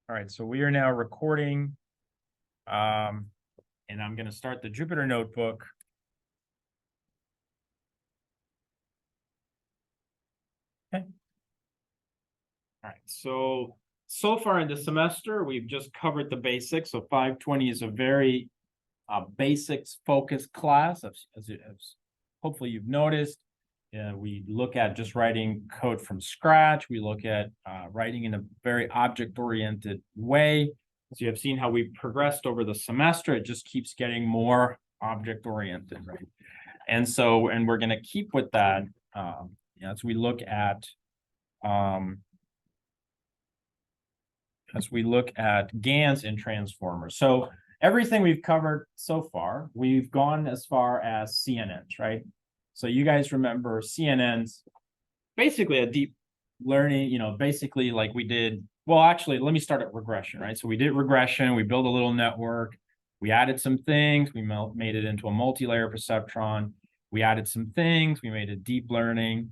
All right, so we are now recording, and I'm going to start the Jupyter Notebook. Okay. All right, so far in the semester, we've just covered the basics. So 520 is a very basics focused class, as hopefully you've noticed. We look at just writing code from scratch. We look at writing in a very object-oriented way. So you have seen how we've progressed over the semester. It just keeps getting more object-oriented, right? And we're going to keep with that as we look at GANs and transformers. So everything we've covered so far, we've gone as far as CNNs, right? So you guys remember CNNs, basically a deep learning, basically like we did. Well, actually, let me start at regression, right? So we did regression, we built a little network, we added some things, we made it into a multi-layer perceptron, we added some things, we made it deep learning,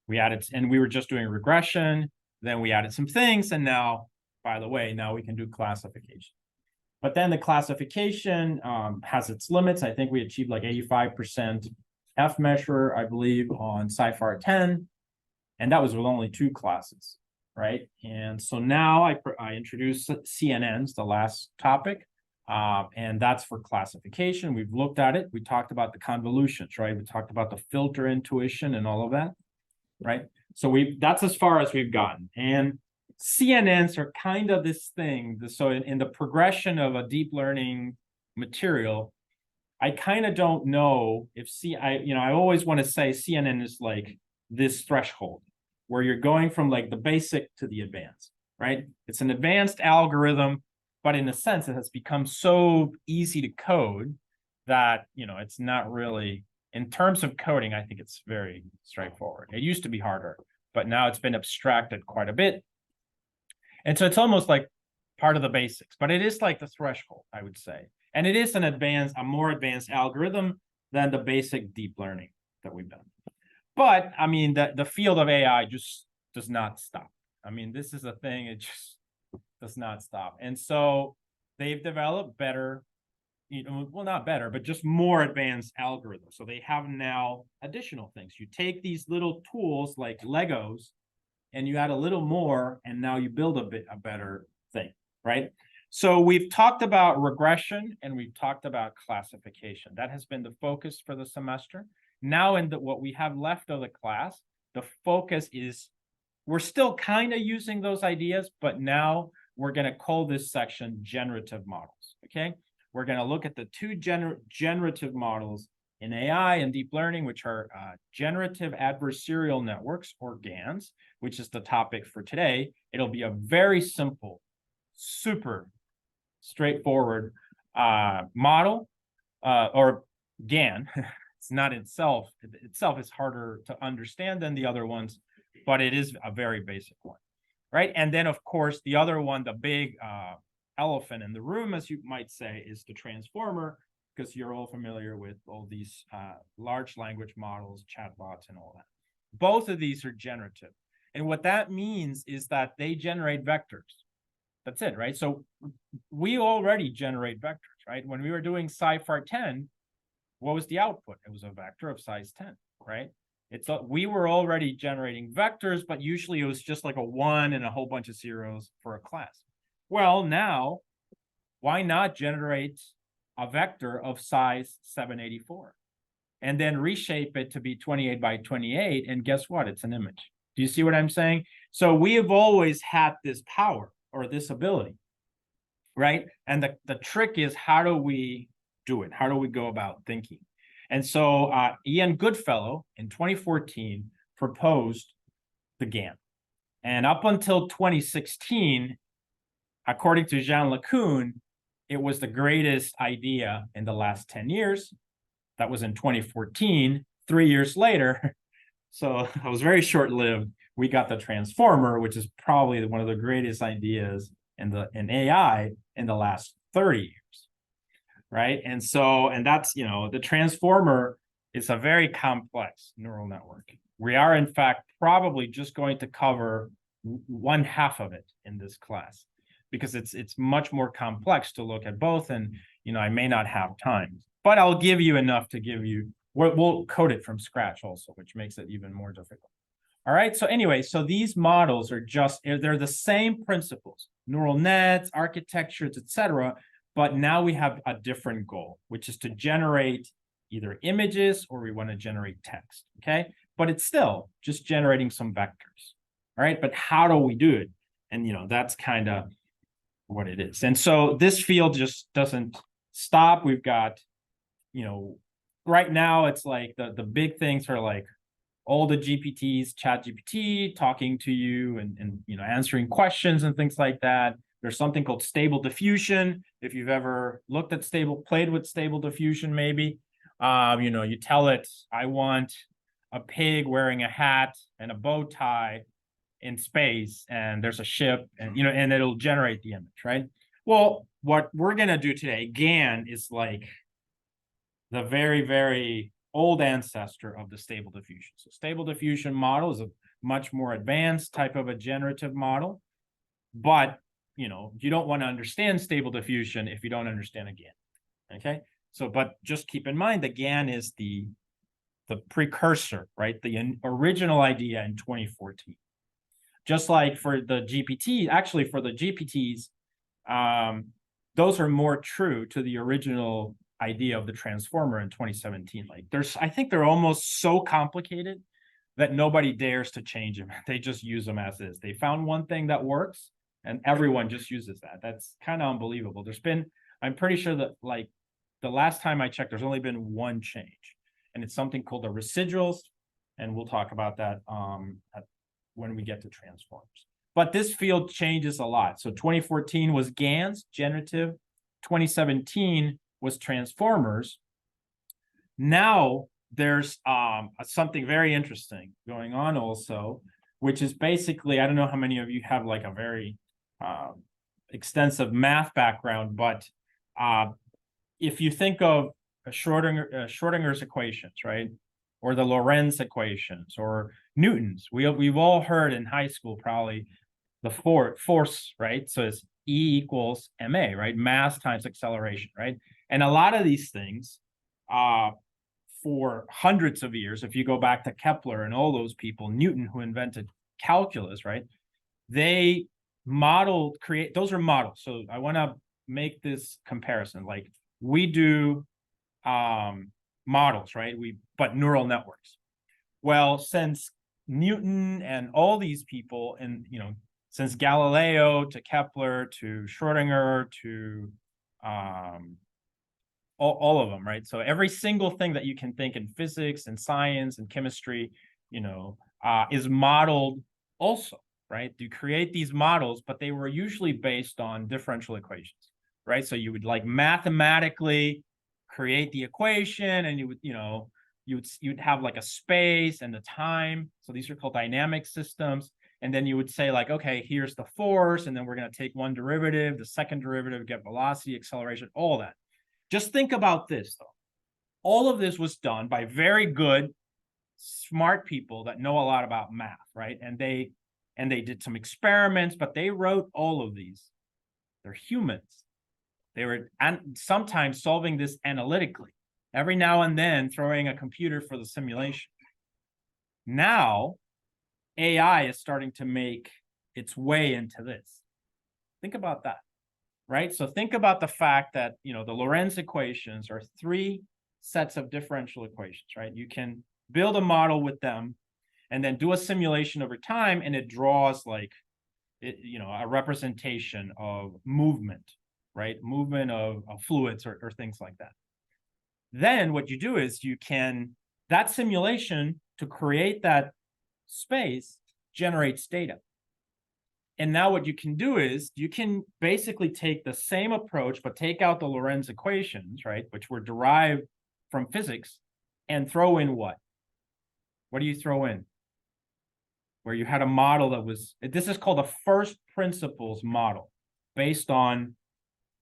and we were just doing regression, then we added some things, and now, by the way, now we can do classification. But then the classification has its limits. I think we achieved like 85% F measure, I believe, on Sci-Fi 10, and that was with only 2 classes, right? And so now I introduced CNNs, the last topic, and that's for classification. We've looked at it. We talked about the convolutions, right? We talked about the filter intuition and all of that, right? So that's as far as we've gotten. And CNNs are kind of this thing. So in the progression of a deep learning material, I kind of don't know if I always want to say CNN is like this threshold where you're going from like the basic to the advanced, right? It's an advanced algorithm, but in a sense, it has become so easy to code that, it's not really, in terms of coding, I think it's very straightforward. It used to be harder, but now it's been abstracted quite a bit. And so it's almost like part of the basics, but it is like the threshold, I would say. And it is a more advanced algorithm than the basic deep learning that we've done. But I mean, the field of AI just does not stop. I mean, this is a thing, it just does not stop. And so they've developed better, well, not better, but just more advanced algorithms. So they have now additional things. You take these little tools like Legos and you add a little more, and now you build a better thing, right? So we've talked about regression and we've talked about classification. That has been the focus for the semester. Now in what we have left of the class, the focus is, we're still kind of using those ideas, but now we're going to call this section generative models, okay? We're going to look at the 2 generative models in AI and deep learning, which are generative adversarial networks, or GANs, which is the topic for today. It'll be a very simple, super straightforward model, or GAN. It's not itself is harder to understand than the other ones, but it is a very basic one, right? And then, of course, the other one, the big elephant in the room, as you might say, is the transformer, because you're all familiar with all these large language models, chatbots, and all that. Both of these are generative. And what that means is that they generate vectors. That's it, right? So we already generate vectors, right? When we were doing Sci-Fi 10, what was the output? It was a vector of size 10, right? We were already generating vectors, but usually it was just like a 1 and a whole bunch of zeros for a class. Well, now, why not generate a vector of size 784 and then reshape it to be 28 by 28? And guess what? It's an image. Do you see what I'm saying? So we have always had this power, or this ability, right? And the trick is, how do we do it? How do we go about thinking? And so Ian Goodfellow in 2014 proposed the GAN. And up until 2016, according to Jean LeCun, it was the greatest idea in the last 10 years. That was in 2014. 3 years later, so it was very short-lived, we got the transformer, which is probably one of the greatest ideas in AI in the last 30 years, right? And that's, the transformer is a very complex neural network. We are, in fact, probably just going to cover 1/2 of it in this class. because it's much more complex to look at both, and I may not have time, but I'll give you enough to give you. We'll code it from scratch also, which makes it even more difficult. All right. So anyway, so these models are they're the same principles, neural nets, architectures, etc. But now we have a different goal, which is to generate either images or we want to generate text. Okay. But it's still just generating some vectors. All right. But how do we do it? And, that's kind of what it is. And so this field just doesn't stop. We've got, right now it's like the big things are like all the GPTs, ChatGPT talking to you and answering questions and things like that. There's something called stable diffusion. If you've ever looked at played with stable diffusion, maybe, you tell it, I want a pig wearing a hat and a bow tie in space, and there's a ship, and and it'll generate the image, right? Well, what we're gonna do today, GAN is like the very, very old ancestor of the stable diffusion. So stable diffusion model is a much more advanced type of a generative model, but you don't want to understand stable diffusion if you don't understand a GAN. Okay, so but just keep in mind that GAN is the precursor, right? The original idea in 2014. Just like for the GPT, actually for the GPTs, those are more true to the original idea of the transformer in 2017. Like I think they're almost so complicated that nobody dares to change them. They just use them as is. They found one thing that works and everyone just uses that. That's kind of unbelievable. I'm pretty sure that like the last time I checked, there's only been one change, and it's something called the residuals. And we'll talk about that when we get to transformers. But this field changes a lot. So 2014 was GANs, generative. 2017 was transformers. Now there's something very interesting going on also, which is basically, I don't know how many of you have like a very extensive math background, but if you think of Schrodinger's equations, right? Or the Lorentz equations, or Newton's. We've all heard in high school probably the force, right? So it's E equals ma, right? Mass times acceleration, right? And a lot of these things, for hundreds of years, if you go back to Kepler and all those people, Newton who invented calculus, right? They those are models. So I want to make this comparison. Like we do models, right? But neural networks. Well, since Newton and all these people, and since Galileo to Kepler to Schrodinger to all of them, right? So every single thing that you can think in physics and science and chemistry, is modeled also, right? You create these models, but they were usually based on differential equations, right? So you would like mathematically create the equation, and you'd have like a space and the time. So these are called dynamic systems. And then you would say like, okay, here's the force, and then we're going to take one derivative, the second derivative, get velocity, acceleration, all that. Just think about this though. All of this was done by very good, smart people that know a lot about math, right? And they did some experiments, but they wrote all of these. They're humans. They were sometimes solving this analytically, every now and then throwing a computer for the simulation. Now, AI is starting to make its way into this. Think about that, right? So think about the fact that, the Lorentz equations are 3 sets of differential equations, right? You can build a model with them and then do a simulation over time, and it draws like, a representation of movement, right? Movement of fluids or things like that. Then what you do is that simulation to create that space generates data. And now what you can do is you can basically take the same approach, but take out the Lorentz equations, right? Which were derived from physics, and throw in what? What do you throw in? Where you had a model this is called a first principles model based on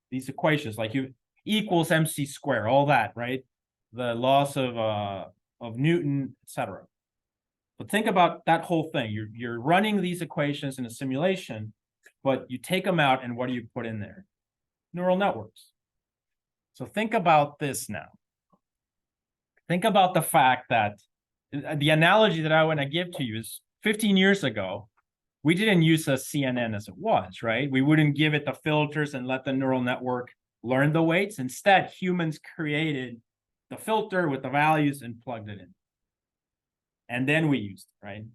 these equations, like U equals mc squared, all that, right? The laws of Newton, etc. But think about that whole thing. You're running these equations in a simulation, but you take them out and what do you put in there? Neural networks. So think about this now. Think about the fact that the analogy that I want to give to you is 15 years ago, we didn't use a CNN as it was, right? We wouldn't give it the filters and let the neural network learn the weights. Instead, humans created the filter with the values and plugged it in. And then we used it, right?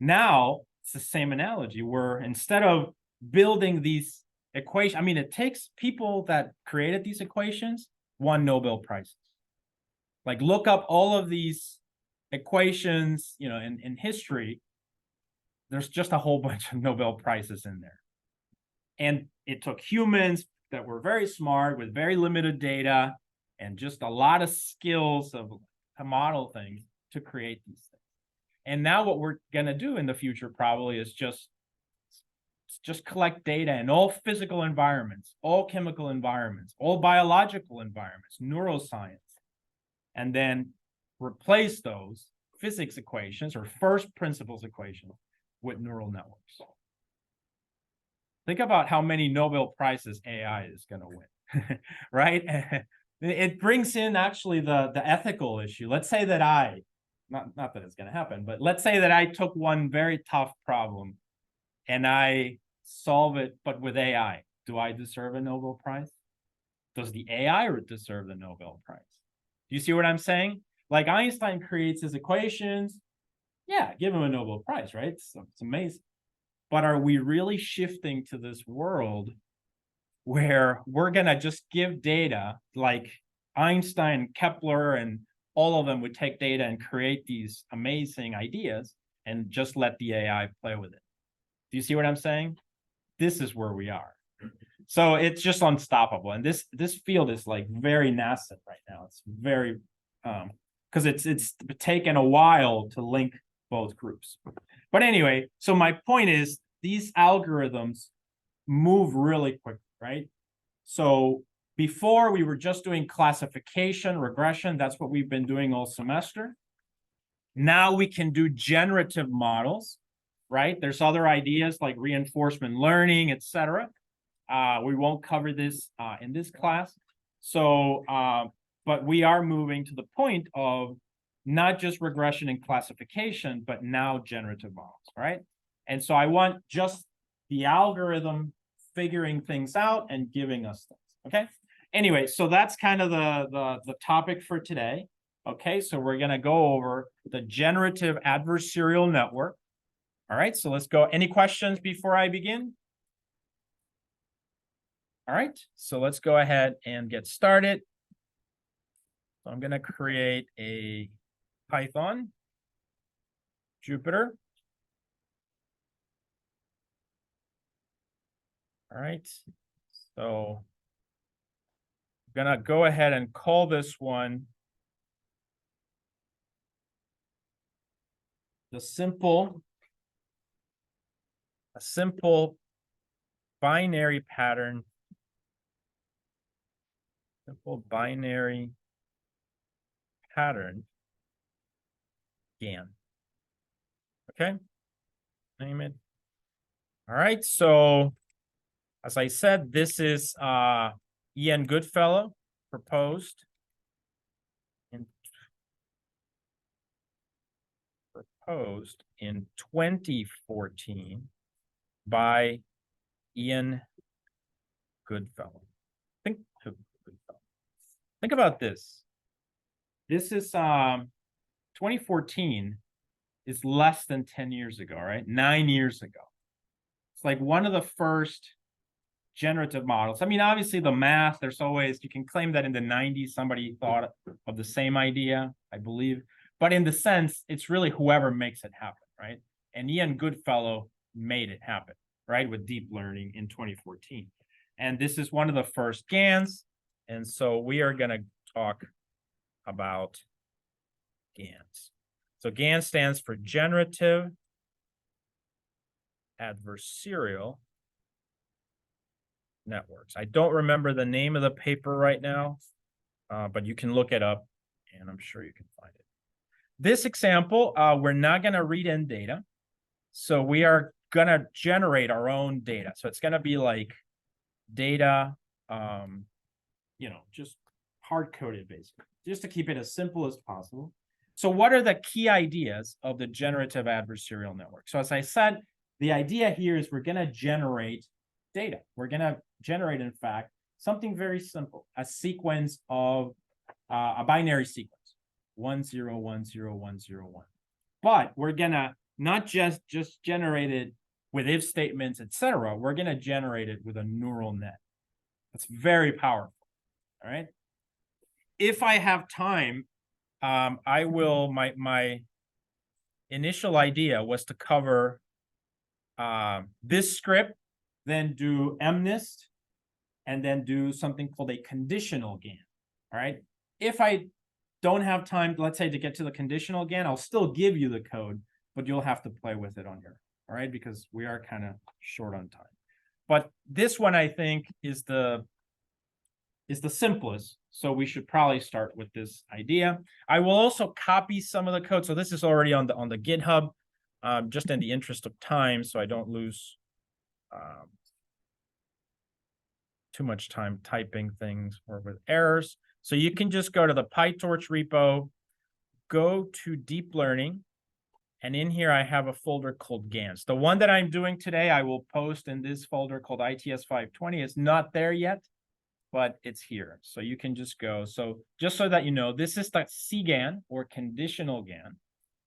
Now, it's the same analogy where instead of building these equations, I mean, it takes people that created these equations won Nobel Prizes. Like, look up all of these equations, you know, in history. There's just a whole bunch of Nobel Prizes in there. And it took humans that were very smart with very limited data and just a lot of skills to model things to create these things. And now what we're going to do in the future probably is just collect data in all physical environments, all chemical environments, all biological environments, neuroscience, and then replace those physics equations or first principles equations with neural networks. Think about how many Nobel Prizes AI is going to win, right? It brings in actually the ethical issue. Let's say that not that it's going to happen, but let's say that I took one very tough problem and I solve it, but with AI. Do I deserve a Nobel Prize? Does the AI deserve the Nobel Prize? Do you see what I'm saying? Like Einstein creates his equations. Yeah, give him a Nobel Prize, right? It's amazing. But are we really shifting to this world where we're going to just give data like Einstein, Kepler, and all of them would take data and create these amazing ideas and just let the AI play with it? Do you see what I'm saying? This is where we are. So it's just unstoppable. And this field is like very nascent right now. It's very, because it's taken a while to link both groups. But anyway, so my point is these algorithms move really quickly, right? So before we were just doing classification, regression. That's what we've been doing all semester. Now we can do generative models, right? There's other ideas like reinforcement learning, etc. We won't cover this in this class. So, but we are moving to the point of not just regression and classification, but now generative models, right? And so I want just the algorithm figuring things out and giving us things, okay? Anyway, so that's kind of the topic for today. Okay, so we're going to go over the generative adversarial network. All right, so let's go. Any questions before I begin? All right, so let's go ahead and get started. So I'm going to create a Python, Jupyter. All right, so I'm going to go ahead and call this one a simple binary pattern. Simple binary pattern GAN. Okay, name it. All right, so as I said, this is Ian Goodfellow proposed in 2014 by Ian Goodfellow. Think about this. This is 2014 is less than 10 years ago, right? 9 years ago. It's like one of the first generative models. I mean, obviously the math, there's always, you can claim that in the 90s, somebody thought of the same idea, I believe. But in the sense, it's really whoever makes it happen, right? And Ian Goodfellow made it happen, right? With deep learning in 2014. And this is one of the first GANs. And so we are going to talk about GANs. So GAN stands for Generative Adversarial Networks. I don't remember the name of the paper right now, but you can look it up, and I'm sure you can find it. This example, we're not going to read in data. So we are gonna generate our own data. So it's gonna be like data, just hard-coded basically, just to keep it as simple as possible. So what are the key ideas of the generative adversarial network? So as I said, the idea here is we're gonna generate data. We're gonna generate, in fact, something very simple, a sequence of a binary sequence, 1 0 1 0 1 0 1. But we're gonna not just generate it with if statements, etc. We're gonna generate it with a neural net. That's very powerful. All right. If I have time, I will. My initial idea was to cover this script, then do MNIST, and then do something called a conditional GAN. All right. If I don't have time, let's say, to get to the conditional GAN, I'll still give you the code, but you'll have to play with it on your, all right, because we are kind of short on time. But this one, I think, is the simplest. So we should probably start with this idea. I will also copy some of the code. So this is already on the GitHub, just in the interest of time, so I don't lose too much time typing things or with errors. So you can just go to the PyTorch repo, go to deep learning, and in here I have a folder called GANs. The one that I'm doing today, I will post in this folder called ITS 520. It's not there yet, but it's here. So you can just go. So just so that you know, this is the CGAN or conditional GAN.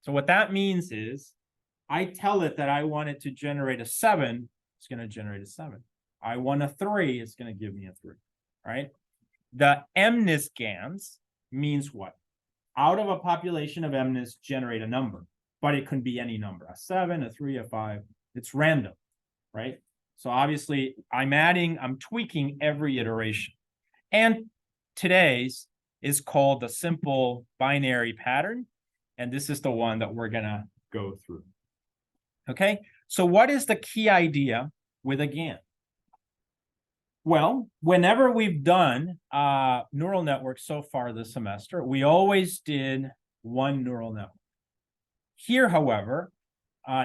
So what that means is I tell it that I want it to generate a 7, it's going to generate a 7. I want a 3, it's going to give me a 3, right? The MNIST GANs means what? Out of a population of MNIST, generate a number, but it can be any number, a 7, a 3, a 5. It's random, right? So obviously I'm tweaking every iteration. And today's is called the simple binary pattern. And this is the one that we're gonna go through. Okay, so what is the key idea with a GAN? Well, whenever we've done neural networks so far this semester, we always did one neural network. Here, however,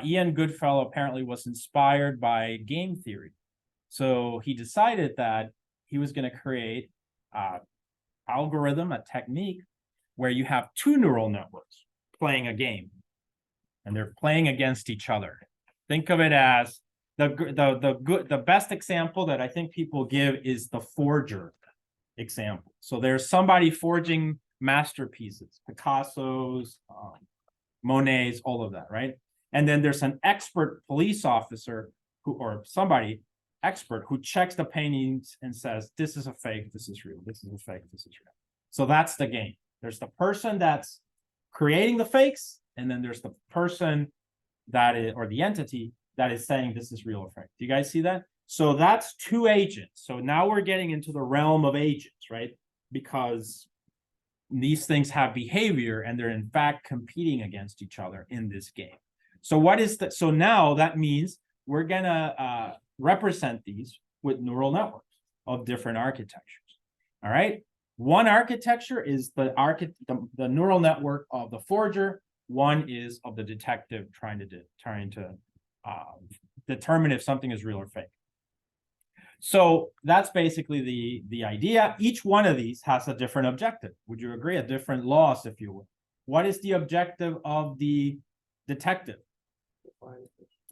Ian Goodfellow apparently was inspired by game theory. So he decided that he was going to create an algorithm, a technique, where you have two neural networks playing a game, and they're playing against each other. Think of it as the best example that I think people give is the forger example. So there's somebody forging masterpieces, Picasso's, Monet's, all of that, right? And then there's an expert police officer or somebody expert who checks the paintings and says, this is a fake, this is real, this is a fake, this is real. So that's the game. There's the person that's creating the fakes, and then there's the person that is, or the entity that is saying this is real or fake. Do you guys see that? So that's two agents. So now we're getting into the realm of agents, right? Because these things have behavior and they're in fact competing against each other in this game. So what is that? So now that means we're gonna represent these with neural networks of different architectures. All right. One architecture is the neural network of the forger. One is of the detective trying to determine if something is real or fake. So that's basically the idea. Each one of these has a different objective. Would you agree? A different loss, if you will. What is the objective of the detective?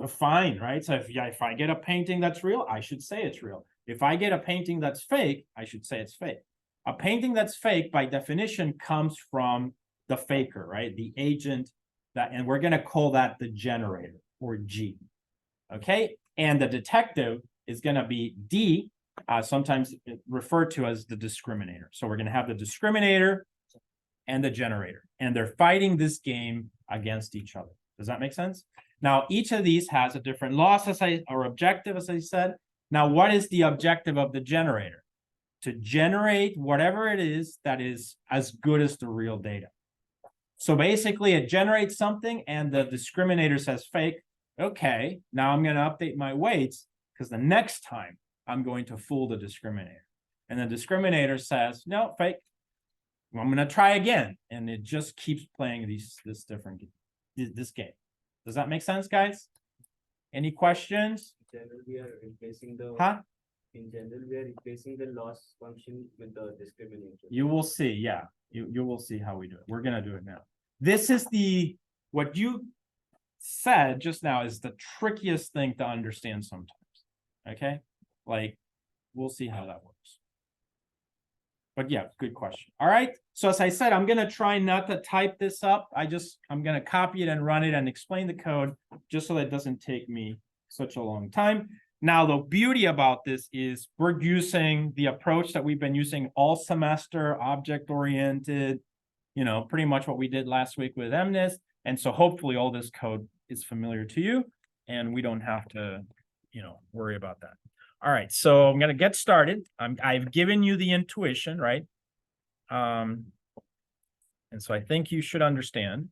To find, right? So if I get a painting that's real, I should say it's real. If I get a painting that's fake, I should say it's fake. A painting that's fake, by definition, comes from the faker, right? The agent that, and we're going to call that the generator, or G. Okay, and the detective is going to be D, sometimes referred to as the discriminator. So we're going to have the discriminator and the generator, and they're fighting this game against each other. Does that make sense? Now, each of these has a different loss, or objective, as I said. Now, what is the objective of the generator? To generate whatever it is that is as good as the real data. So basically, it generates something, and the discriminator says fake. Okay, now I'm going to update my weights, because the next time I'm going to fool the discriminator. And the discriminator says, no, fake. Well, I'm going to try again. And it just keeps playing this game. Does that make sense, guys? Any questions? In general, we are replacing the in general, we are replacing the loss function with the discriminator. You will see, yeah. You will see how we do it. We're gonna do it now. This is what you said just now is the trickiest thing to understand sometimes. Okay? Like, we'll see how that works. But yeah, good question. All right. So as I said, I'm gonna try not to type this up. I'm gonna copy it and run it and explain the code just so that it doesn't take me such a long time. Now, the beauty about this is we're using the approach that we've been using all semester, object-oriented, pretty much what we did last week with MNIST. And so hopefully all this code is familiar to you and we don't have to, worry about that. All right, so I'm going to get started. I've given you the intuition, right? And so I think you should understand.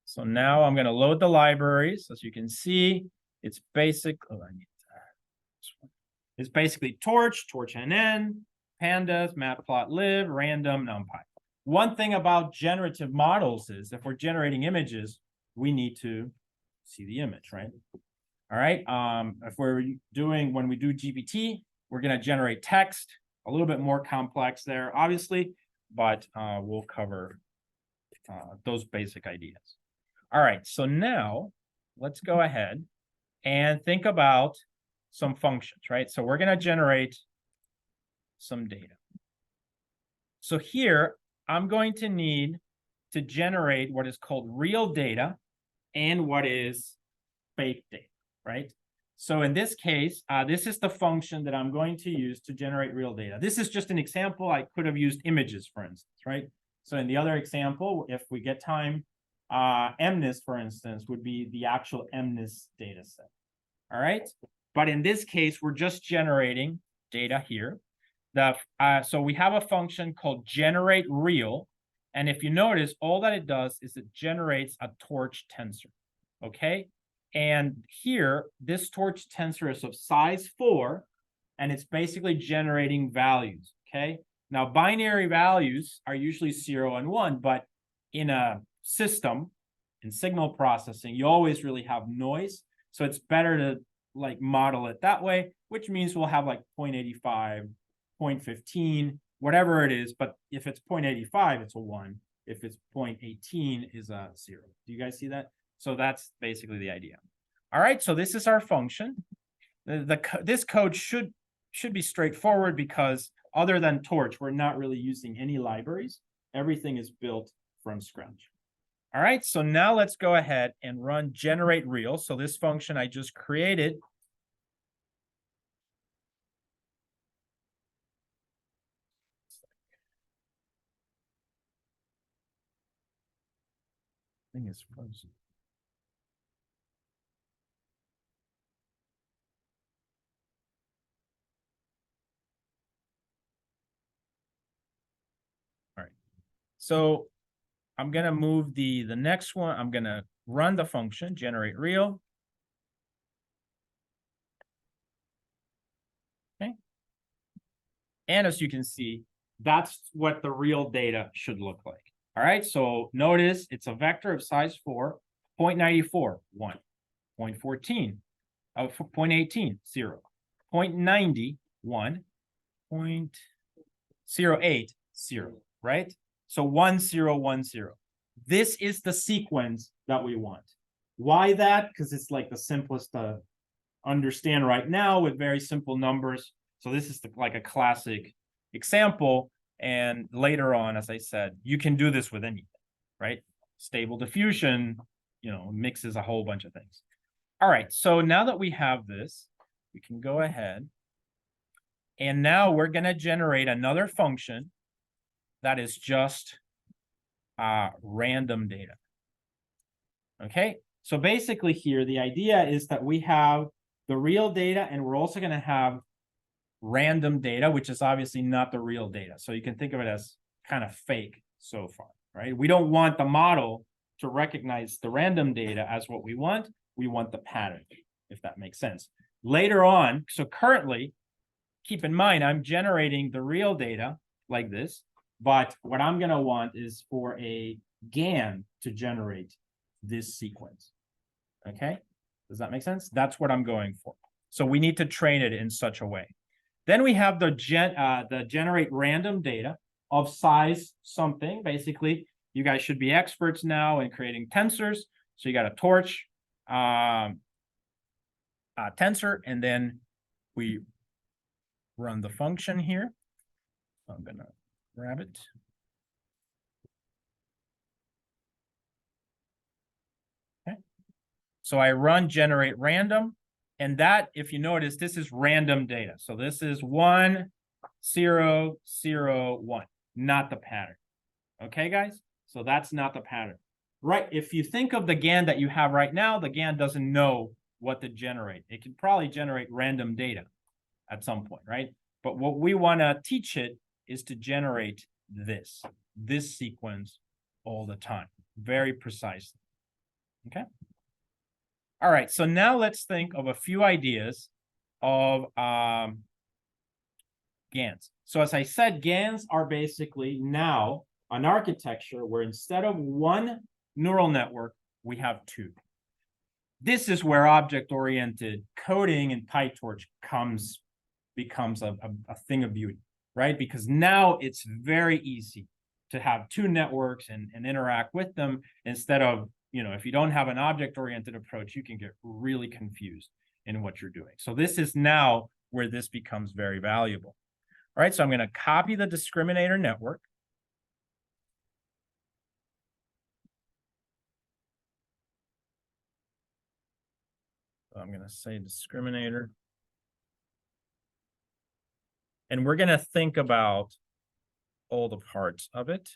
So now I'm going to load the libraries. As you can see, it's basic. Oh, I need that. It's basically Torch, TorchNN, Pandas, Matplotlib, Random, NumPy. One thing about generative models is if we're generating images, we need to see the image, right? All right. When we do GPT, we're going to generate text, a little bit more complex there, obviously, but we'll cover those basic ideas. All right. So now let's go ahead and think about some functions, right? So we're going to generate some data. So here, I'm going to need to generate what is called real data and what is fake data, right? So in this case, this is the function that I'm going to use to generate real data. This is just an example. I could have used images, for instance, right? So in the other example, if we get time, MNIST, for instance, would be the actual MNIST data set. All right. But in this case, we're just generating data here. So we have a function called generate real. And if you notice, all that it does is it generates a torch tensor. Okay. And here, this torch tensor is of size 4, and it's basically generating values. Okay. Now, binary values are usually 0 and 1, but in a system, in signal processing, you always really have noise. So it's better to model it that way, which means we'll have 0.85, 0.15, whatever it is. But if it's 0.85, it's a 1. If it's 0.18, is a 0. Do you guys see that? So that's basically the idea. All right, so this is our function. This code should be straightforward because other than Torch, we're not really using any libraries. Everything is built from scratch. All right, so now let's go ahead and run generate real. So this function I just created. I think it's frozen. All right, so I'm going to move the next one. I'm going to run the function generate real. Okay. And as you can see, that's what the real data should look like. All right. So notice it's a vector of size 4, 0.94, 1, 0.14, 0.18, 0, 0.90, 1, 0.08, 0, right? So 1, 0, 1, 0. This is the sequence that we want. Why that? Because it's the simplest to understand right now with very simple numbers. So this is a classic example. And later on, as I said, you can do this with anything, right? Stable diffusion, mixes a whole bunch of things. All right, so now that we have this, we can go ahead. And now we're going to generate another function that is just random data. Okay, so basically here, the idea is that we have the real data, and we're also going to have random data, which is obviously not the real data. So you can think of it as kind of fake so far, right? We don't want the model to recognize the random data as what we want. We want the pattern, if that makes sense. Later on, so currently, keep in mind, I'm generating the real data like this, but what I'm going to want is for a GAN to generate this sequence, okay? Does that make sense? That's what I'm going for. So we need to train it in such a way. Then we have the generate random data of size something. Basically, you guys should be experts now in creating tensors. So you got a torch tensor, and then we run the function here. I'm gonna grab it. Okay. So I run generate random, and that, if you notice, this is random data. So this is 1, 0, 0, 1, not the pattern. Okay, guys? So that's not the pattern. Right, if you think of the GAN that you have right now, the GAN doesn't know what to generate. It can probably generate random data at some point, right? But what we want to teach it is to generate this sequence all the time, very precisely. Okay. All right, so now let's think of a few ideas of GANs. So as I said, GANs are basically now an architecture where instead of one neural network, we have two. This is where object-oriented coding in PyTorch becomes a thing of beauty, right? Because now it's very easy to have two networks and interact with them instead of, if you don't have an object-oriented approach, you can get really confused in what you're doing. So this is now where this becomes very valuable. All right, so I'm going to copy the discriminator network. I'm going to say discriminator. And we're going to think about all the parts of it.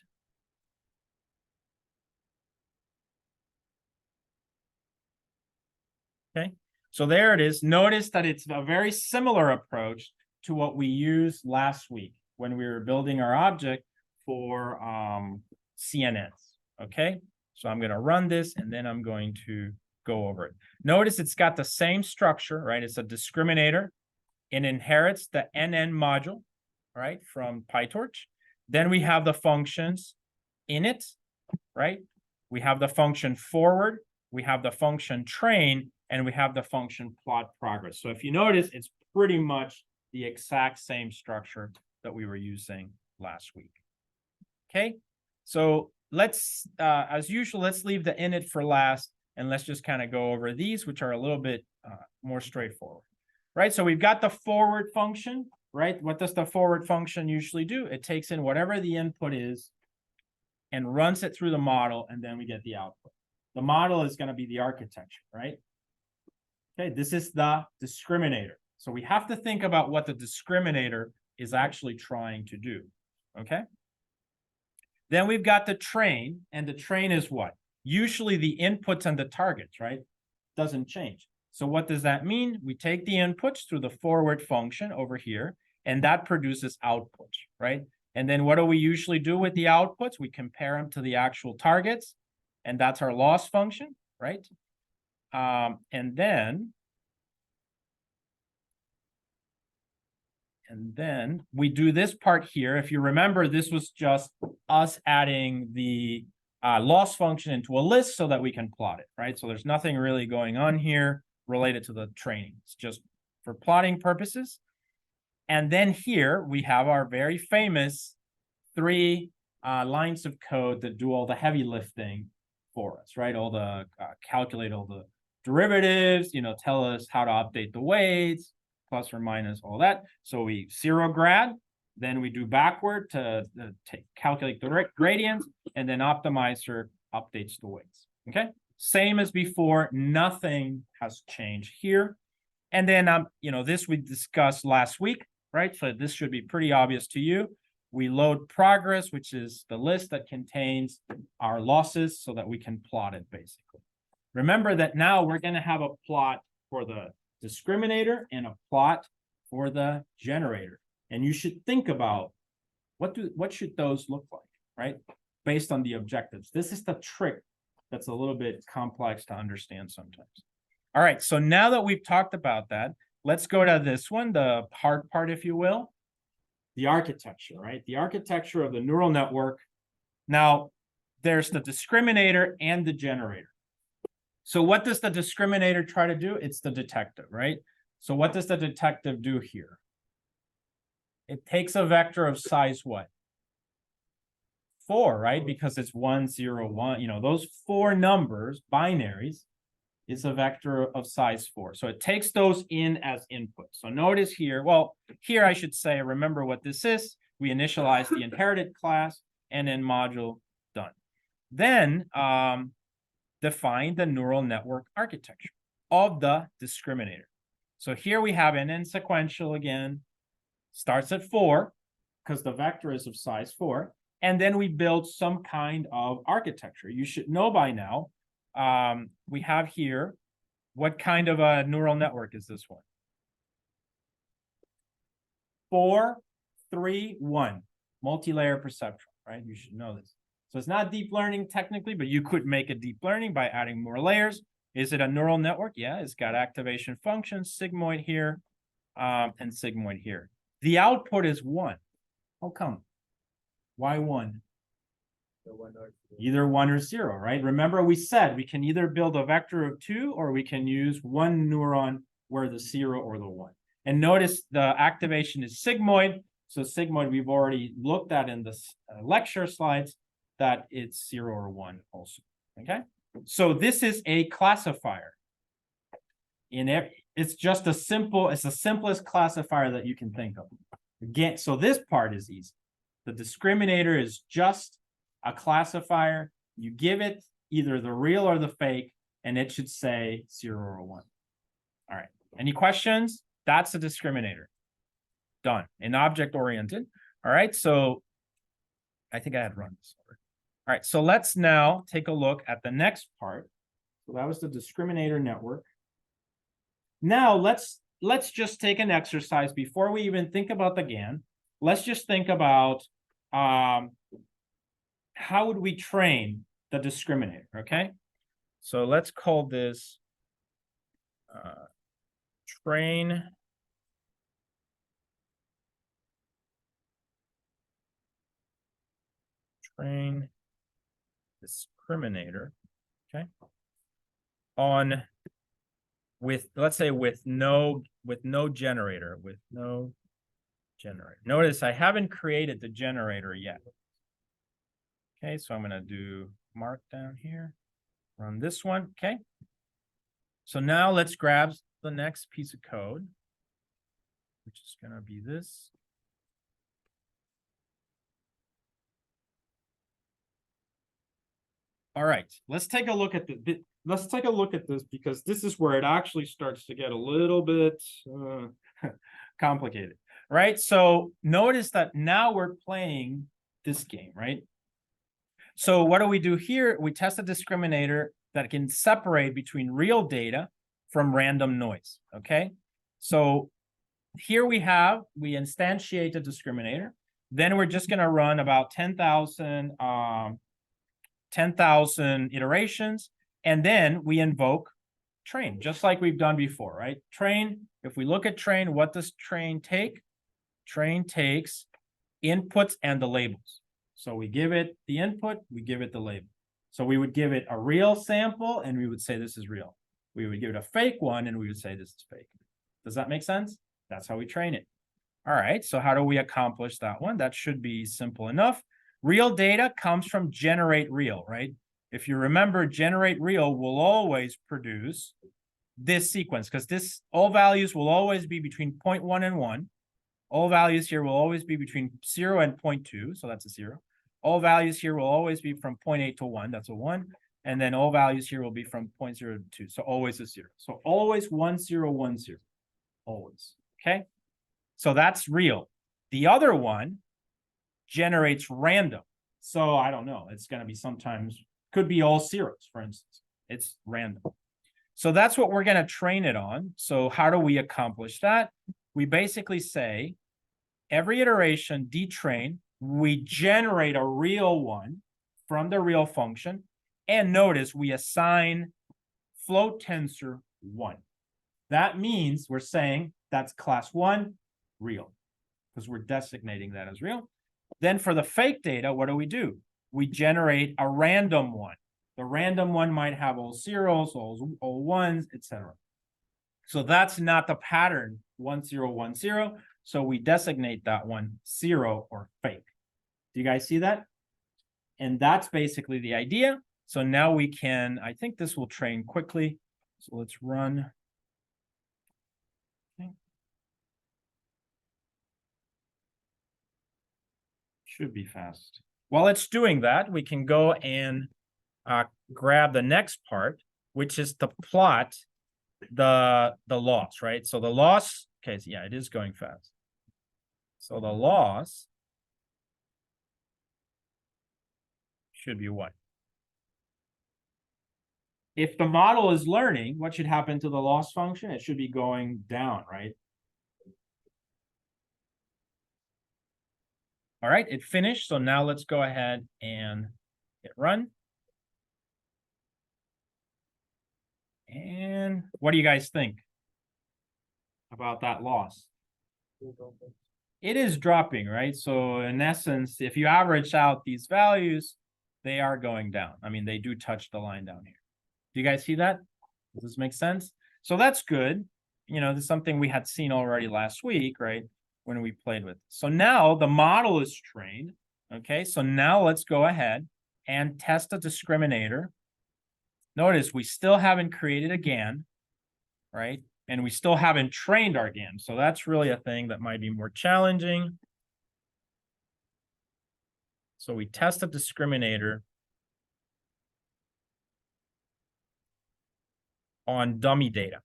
Okay, so there it is. Notice that it's a very similar approach to what we used last week when we were building our object for CNNs. Okay, so I'm going to run this and then I'm going to go over it. Notice it's got the same structure, right? It's a discriminator. It inherits the NN module, right, from PyTorch. Then we have the functions in it, right? We have the function forward, we have the function train, and we have the function plot progress. So if you notice, it's pretty much the exact same structure that we were using last week. Okay, so let's, as usual, let's leave the init for last, and let's just kind of go over these, which are a little bit more straightforward. Right, so we've got the forward function, right? What does the forward function usually do? It takes in whatever the input is and runs it through the model, and then we get the output. The model is going to be the architecture, right? Okay, this is the discriminator. So we have to think about what the discriminator is actually trying to do, okay? Then we've got the train, and the train is what? Usually the inputs and the targets, right? Doesn't change. So what does that mean? We take the inputs through the forward function over here, and that produces outputs, right? And then what do we usually do with the outputs? We compare them to the actual targets, and that's our loss function, right? And then we do this part here. If you remember, this was just us adding the loss function into a list so that we can plot it, right? So there's nothing really going on here related to the training. It's just for plotting purposes. And then here we have our very famous 3 lines of code that do all the heavy lifting for us, right? All the calculate all the derivatives, tell us how to update the weights, plus or minus all that. So we 0 grad, then we do backward to calculate the gradients, and then optimizer updates the weights, okay? Same as before, nothing has changed here. And then, this we discussed last week, right? So this should be pretty obvious to you. We load progress, which is the list that contains our losses so that we can plot it, basically. Remember that now we're going to have a plot for the discriminator and a plot for the generator. And you should think about what should those look like, right? Based on the objectives. This is the trick that's a little bit complex to understand sometimes. All right, so now that we've talked about that, let's go to this one, the hard part, if you will, the architecture, right? The architecture of the neural network. Now, there's the discriminator and the generator. So what does the discriminator try to do? It's the detective, right? So what does the detective do here? It takes a vector of size what? 4, right? Because it's 1, 0, 1. You know, those 4 numbers, binaries, is a vector of size 4. So it takes those in as input. So notice here, well, here I should say, remember what this is. We initialize the inherited class and then module done. Then define the neural network architecture of the discriminator. So here we have an n sequential again, starts at 4 because the vector is of size 4. And then we build some kind of architecture. You should know by now, we have here, what kind of a neural network is this one? 4, 3, 1, multi-layer perceptron, right? You should know this. So it's not deep learning technically, but you could make it deep learning by adding more layers. Is it a neural network? Yeah, it's got activation functions, sigmoid here, and sigmoid here. The output is 1. How come? Why 1? Either 1 or 0, right? Remember we said we can either build a vector of 2 or we can use one neuron where the 0 or the 1. And notice the activation is sigmoid. So sigmoid we've already looked at in the lecture slides that it's 0 or 1 also, okay? So this is a classifier. It's just a simple, it's the simplest classifier that you can think of. Again, so this part is easy. The discriminator is just a classifier. You give it either the real or the fake, and it should say 0 or 1. All right. Any questions? That's the discriminator. Done. And object-oriented. All right. So I think I had run this over. All right. So let's now take a look at the next part. So that was the discriminator network. Now let's just take an exercise before we even think about the GAN. Let's just think about how would we train the discriminator, okay? So let's call this train discriminator, okay? On with, let's say with no generator. Notice I haven't created the generator yet. Okay, so I'm going to do markdown here, run this one, okay? So now let's grab the next piece of code, which is going to be this. All right, let's take a look at this because this is where it actually starts to get a little bit complicated, right? So notice that now we're playing this game, right? So what do we do here? We test a discriminator that can separate between real data from random noise, okay? So here we instantiate the discriminator. Then we're just going to run about 10,000 iterations, and then we invoke train, just like we've done before, right? Train, if we look at train, what does train take? Train takes inputs and the labels. So we give it the input, we give it the label. So we would give it a real sample, and we would say this is real. We would give it a fake one, and we would say this is fake. Does that make sense? That's how we train it. All right, so how do we accomplish that one? That should be simple enough. Real data comes from generate real, right? If you remember, generate real will always produce this sequence, because this all values will always be between 0.1 and 1. All values here will always be between 0 and 0.2, so that's a 0. All values here will always be from 0.8 to 1, that's a 1. And then all values here will be from 0.0 to 2, so always a 0. So always 1, 0, 1, 0, always, okay? So that's real. The other one generates random. So I don't know, it's going to be sometimes, could be all zeros, for instance. It's random. So that's what we're going to train it on. So how do we accomplish that? We basically say every iteration detrain, we generate a real one from the real function. And notice we assign float tensor 1. That means we're saying that's class 1 real, because we're designating that as real. Then for the fake data, what do? We generate a random one. The random one might have all zeros, all ones, etc. So that's not the pattern 1 0 1 0. So we designate that one 0 or fake. Do you guys see that? And that's basically the idea. So now we can, I think this will train quickly. So let's run. Okay. Should be fast. While it's doing that, we can go and grab the next part, which is to plot the loss, right? So the loss, okay, so yeah, it is going fast. So the loss should be what? If the model is learning, what should happen to the loss function? It should be going down, right? All right, it finished. So now let's go ahead and hit run. And what do you guys think about that loss? It is dropping, right? So in essence, if you average out these values, they are going down. I mean, they do touch the line down here. Do you guys see that? Does this make sense? So that's good. You know, this is something we had seen already last week, right? When we played with. So now the model is trained. Okay, so now let's go ahead and test a discriminator. Notice we still haven't created a GAN, right? And we still haven't trained our GAN. So that's really a thing that might be more challenging. So we test a discriminator on dummy data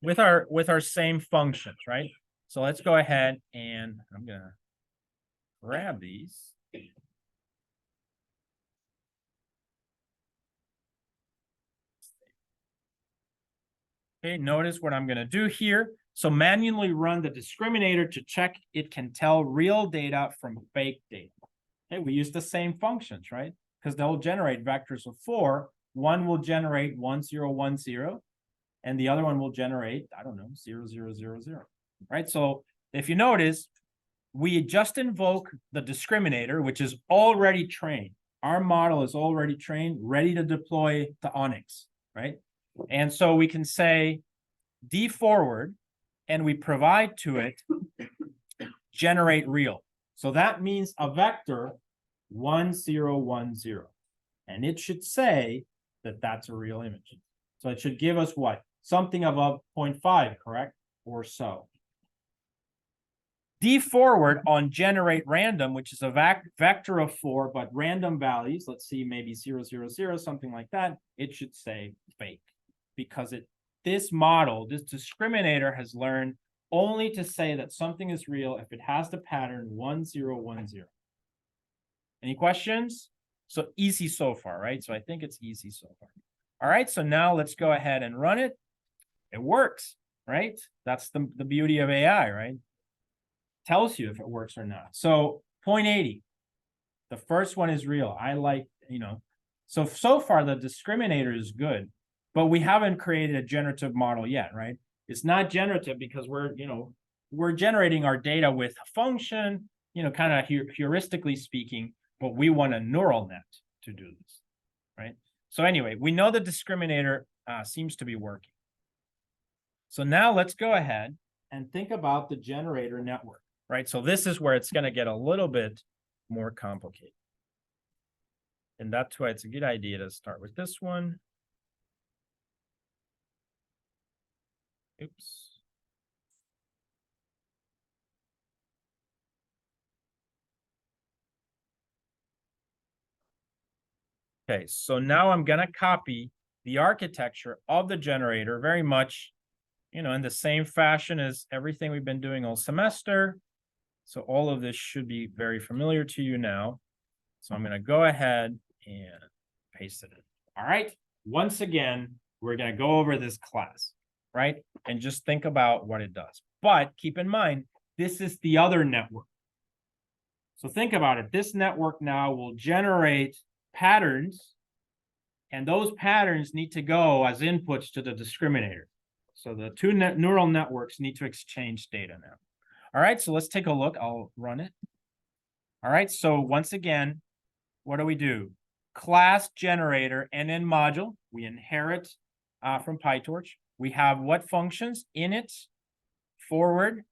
with our same functions, right? So let's go ahead and I'm gonna grab these. Okay, notice what I'm going to do here. So manually run the discriminator to check it can tell real data from fake data. Okay, we use the same functions, right? Because they'll generate vectors of 4. One will generate 1 0 1 0, and the other one will generate, I don't know, 0 0 0 0. Right? So if you notice, we just invoke the discriminator, which is already trained. Our model is already trained, ready to deploy to Onyx, right? And so we can say D forward, and we provide to it generate real. So that means a vector 1 0 1 0. And it should say that that's a real image. So it should give us what? Something above 0.5, correct? Or so. D forward on generate random, which is a vector of 4, but random values. Let's see, maybe 0 0 0, something like that. It should say fake. Because this model, this discriminator has learned only to say that something is real if it has the pattern 1 0 1 0. Any questions? So easy so far, right? So I think it's easy so far. All right, so now let's go ahead and run it. It works, right? That's the beauty of AI, right? Tells you if it works or not. So 0.80, the first one is real. I like, you know, so far the discriminator is good. But we haven't created a generative model yet, right? It's not generative because we're generating our data with a function, kind of heuristically speaking, but we want a neural net to do this, right? So anyway, we know the discriminator seems to be working. So now let's go ahead and think about the generator network, right? So this is where it's going to get a little bit more complicated. And that's why it's a good idea to start with this one. Oops. Okay, so now I'm going to copy the architecture of the generator very much, in the same fashion as everything we've been doing all semester. So all of this should be very familiar to you now. So I'm going to go ahead and paste it in. All right. Once again, we're going to go over this class, right? And just think about what it does. But keep in mind, this is the other network. So think about it. This network now will generate patterns, and those patterns need to go as inputs to the discriminator. So the two neural networks need to exchange data now. All right, so let's take a look. I'll run it. All right, so once again, what do? class generator NN module. We inherit from PyTorch. We have what functions? Init, forward,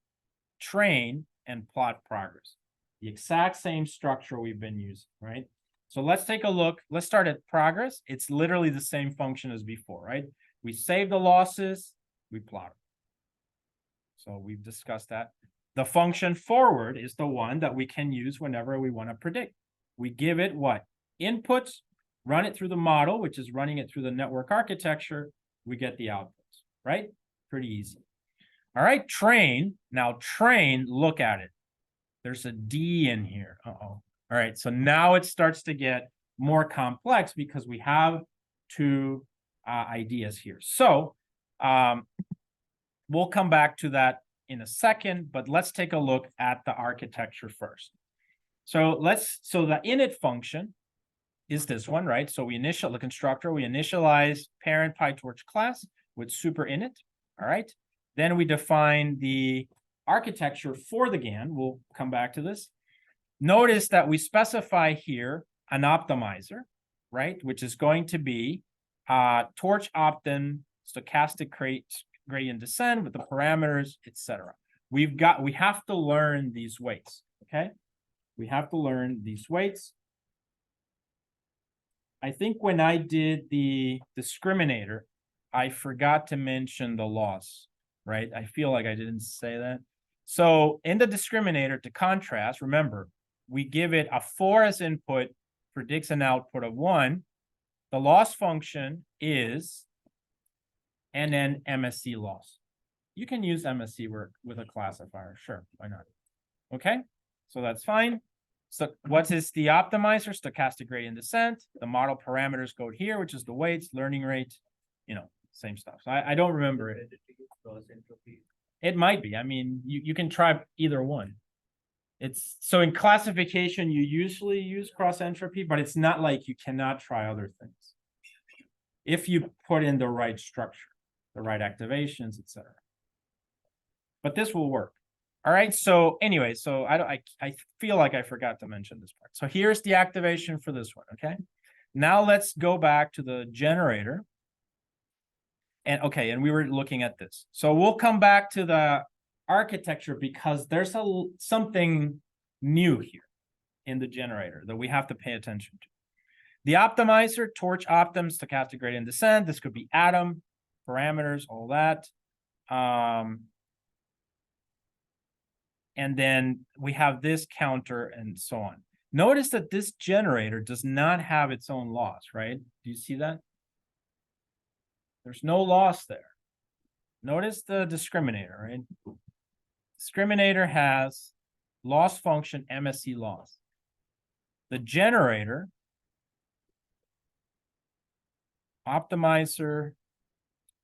train, and plot progress. The exact same structure we've been using, right? So let's take a look. Let's start at progress. It's literally the same function as before, right? We save the losses, we plot them. So we've discussed that. The function forward is the one that we can use whenever we want to predict. We give it what? Inputs, run it through the model, which is running it through the network architecture. We get the outputs, right? Pretty easy. All right, train. Now train, look at it. There's a D in here. Uh-oh. All right, so now it starts to get more complex because we have two ideas here. So we'll come back to that in a second, but let's take a look at the architecture first. So the init function is this one, right? So the constructor, we initialize parent PyTorch class with super init, all right? Then we define the architecture for the GAN. We'll come back to this. Notice that we specify here an optimizer, right? Which is going to be torch optim, stochastic gradient descent with the parameters, etc. We have to learn these weights, okay? We have to learn these weights. I think when I did the discriminator, I forgot to mention the loss, right? I feel like I didn't say that. So in the discriminator, to contrast, remember, we give it a 4 as input, predicts an output of 1. The loss function is, and then MSE loss. You can use MSE with a classifier, sure, why not? Okay, so that's fine. So what is the optimizer? Stochastic gradient descent. The model parameters go here, which is the weights, learning rate, same stuff. So I don't remember it. It might be. I mean, you can try either one. So in classification, you usually use cross entropy, but it's not like you cannot try other things if you put in the right structure, the right activations, etc. But this will work. All right. So anyway, so I feel like I forgot to mention this part. So here's the activation for this one. Okay. Now let's go back to the generator. And okay, and we were looking at this. So we'll come back to the architecture because there's something new here in the generator that we have to pay attention to. The optimizer, torch optim, stochastic gradient descent. This could be atom, parameters, all that. And then we have this counter and so on. Notice that this generator does not have its own loss, right? Do you see that? There's no loss there. Notice the discriminator, right? Discriminator has loss function MSE loss. The generator, optimizer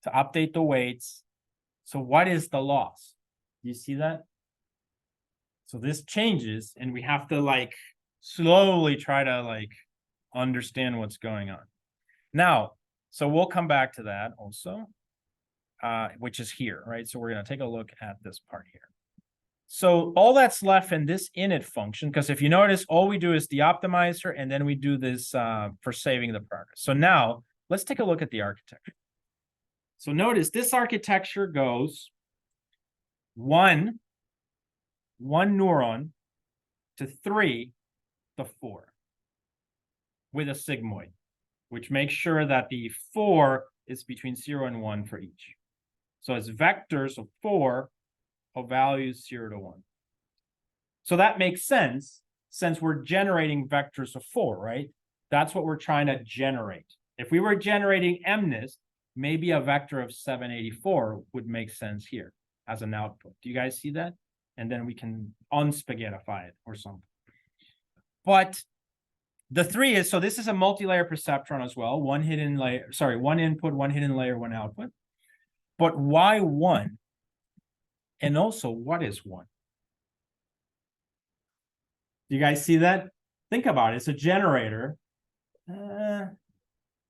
to update the weights. So what is the loss? Do you see that? So this changes and we have to slowly try to understand what's going on. Now, so we'll come back to that also, which is here, right? So we're going to take a look at this part here. So all that's left in this init function, because if you notice, all we do is the optimizer, and then we do this for saving the progress. So now let's take a look at the architecture. So notice this architecture goes one neuron to 3 to 4 with a sigmoid, which makes sure that the 4 is between 0 and 1 for each. So it's vectors of 4 of values 0 to 1. So that makes sense since we're generating vectors of 4, right? That's what we're trying to generate. If we were generating MNIST, maybe a vector of 784 would make sense here as an output. Do you guys see that? And then we can unspaghettify it or something. But the 3 is, so this is a multi-layer perceptron as well. One hidden layer, sorry, one input, one hidden layer, one output. But why 1? And also, what is 1? Do you guys see that? Think about it. It's a generator.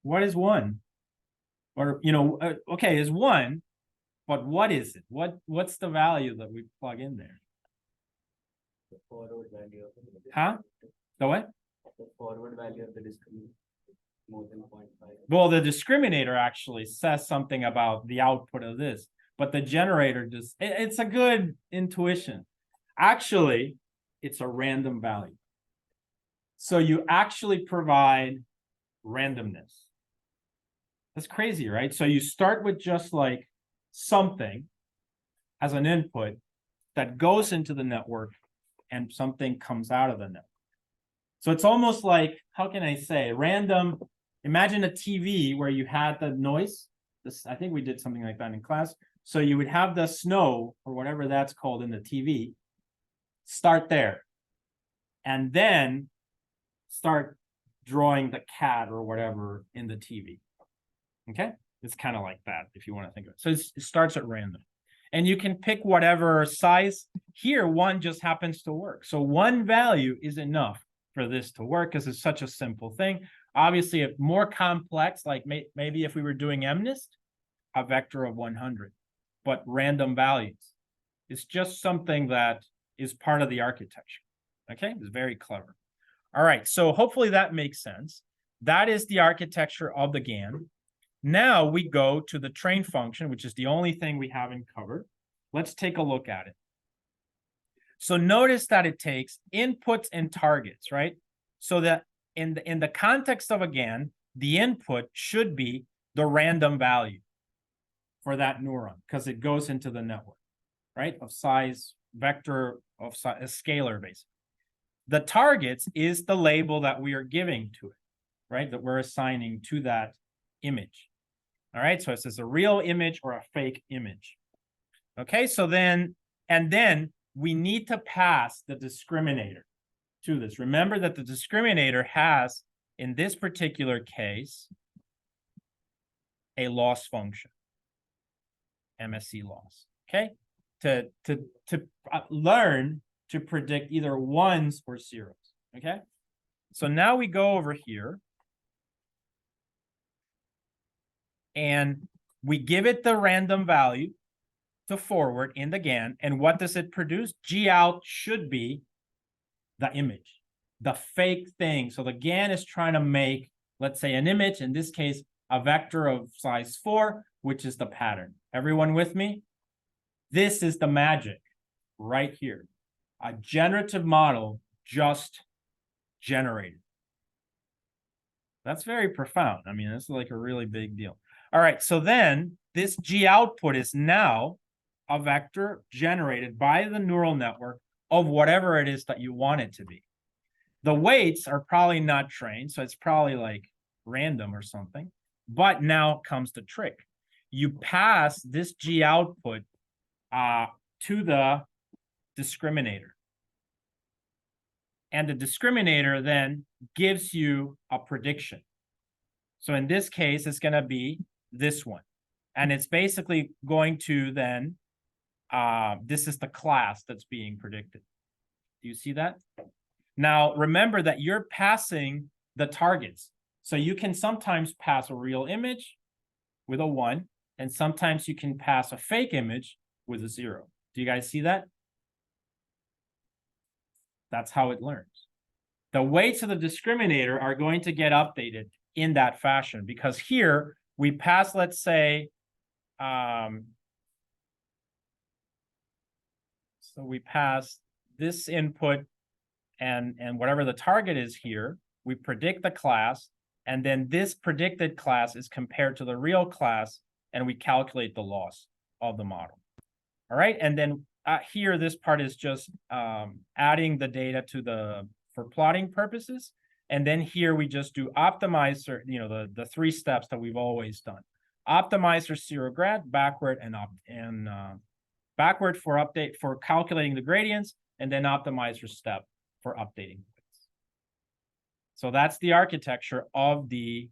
What is 1? Or, okay, is 1, but what is it? What's the value that we plug in there? The forward value of the Huh? The what? The forward value of the discriminator. more than 0.5. Well, the discriminator actually says something about the output of this, but the generator just, it's a good intuition. Actually, it's a random value. So you actually provide randomness. That's crazy, right? So you start with just like something as an input that goes into the network and something comes out of the network. So it's almost like, how can I say, random. Imagine a TV where you had the noise. This, I think we did something like that in class. So you would have the snow or whatever that's called in the TV, start there. And then start drawing the cat or whatever in the TV. Okay? It's kind of like that if you want to think of it. So it starts at random. And you can pick whatever size. Here, 1 just happens to work. So 1 value is enough for this to work because it's such a simple thing. Obviously, if more complex, like maybe if we were doing MNIST, a vector of 100, but random values. It's just something that is part of the architecture. Okay, it's very clever. All right, so hopefully that makes sense. That is the architecture of the GAN. Now we go to the train function, which is the only thing we haven't covered. Let's take a look at it. So notice that it takes inputs and targets, right? So that in the context of a GAN, the input should be the random value for that neuron because it goes into the network, right? Of size, vector of size, a scalar basically. The targets is the label that we are giving to it, right? That we're assigning to that image. All right, so it says a real image or a fake image. Okay, so then, and then we need to pass the discriminator to this. Remember that the discriminator has, in this particular case, a loss function, MSE loss, okay? To learn to predict either ones or zeros, okay? So now we go over here and we give it the random value to forward in the GAN. And what does it produce? G out should be the image, the fake thing. So the GAN is trying to make, let's say, an image, in this case, a vector of size 4, which is the pattern. Everyone with me? This is the magic right here. A generative model just generated. That's very profound. I mean, it's like a really big deal. All right, so then this G output is now a vector generated by the neural network of whatever it is that you want it to be. The weights are probably not trained, so it's probably like random or something. But now comes the trick. You pass this G output to the discriminator. And the discriminator then gives you a prediction. So in this case, it's going to be this one. And it's basically going to then, this is the class that's being predicted. Do you see that? Now, remember that you're passing the targets. So you can sometimes pass a real image with a 1, and sometimes you can pass a fake image with a 0. Do you guys see that? That's how it learns. The weights of the discriminator are going to get updated in that fashion because here we pass, let's say, so we pass this input and whatever the target is here, we predict the class, and then this predicted class is compared to the real class, and we calculate the loss of the model. All right, and then here, this part is just adding the data to for plotting purposes. And then here we just do optimizer, the 3 steps that we've always done. Optimizer zero-grad, backward, and backward for calculating the gradients, and then optimizer step for updating. So that's the architecture of the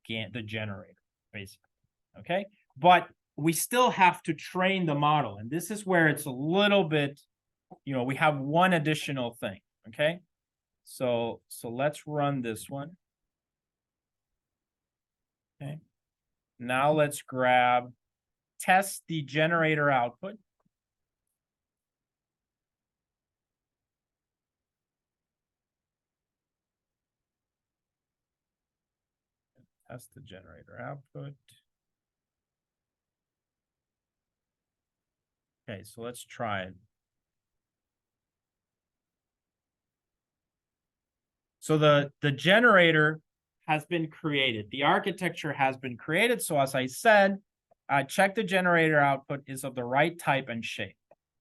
generator, basically. Okay, but we still have to train the model. And this is where it's a little bit, we have one additional thing. Okay, so let's run this one. Okay, now let's test the generator output. Test the generator output. Okay, so let's try it. So the generator has been created. The architecture has been created. So as I said, I check the generator output is of the right type and shape.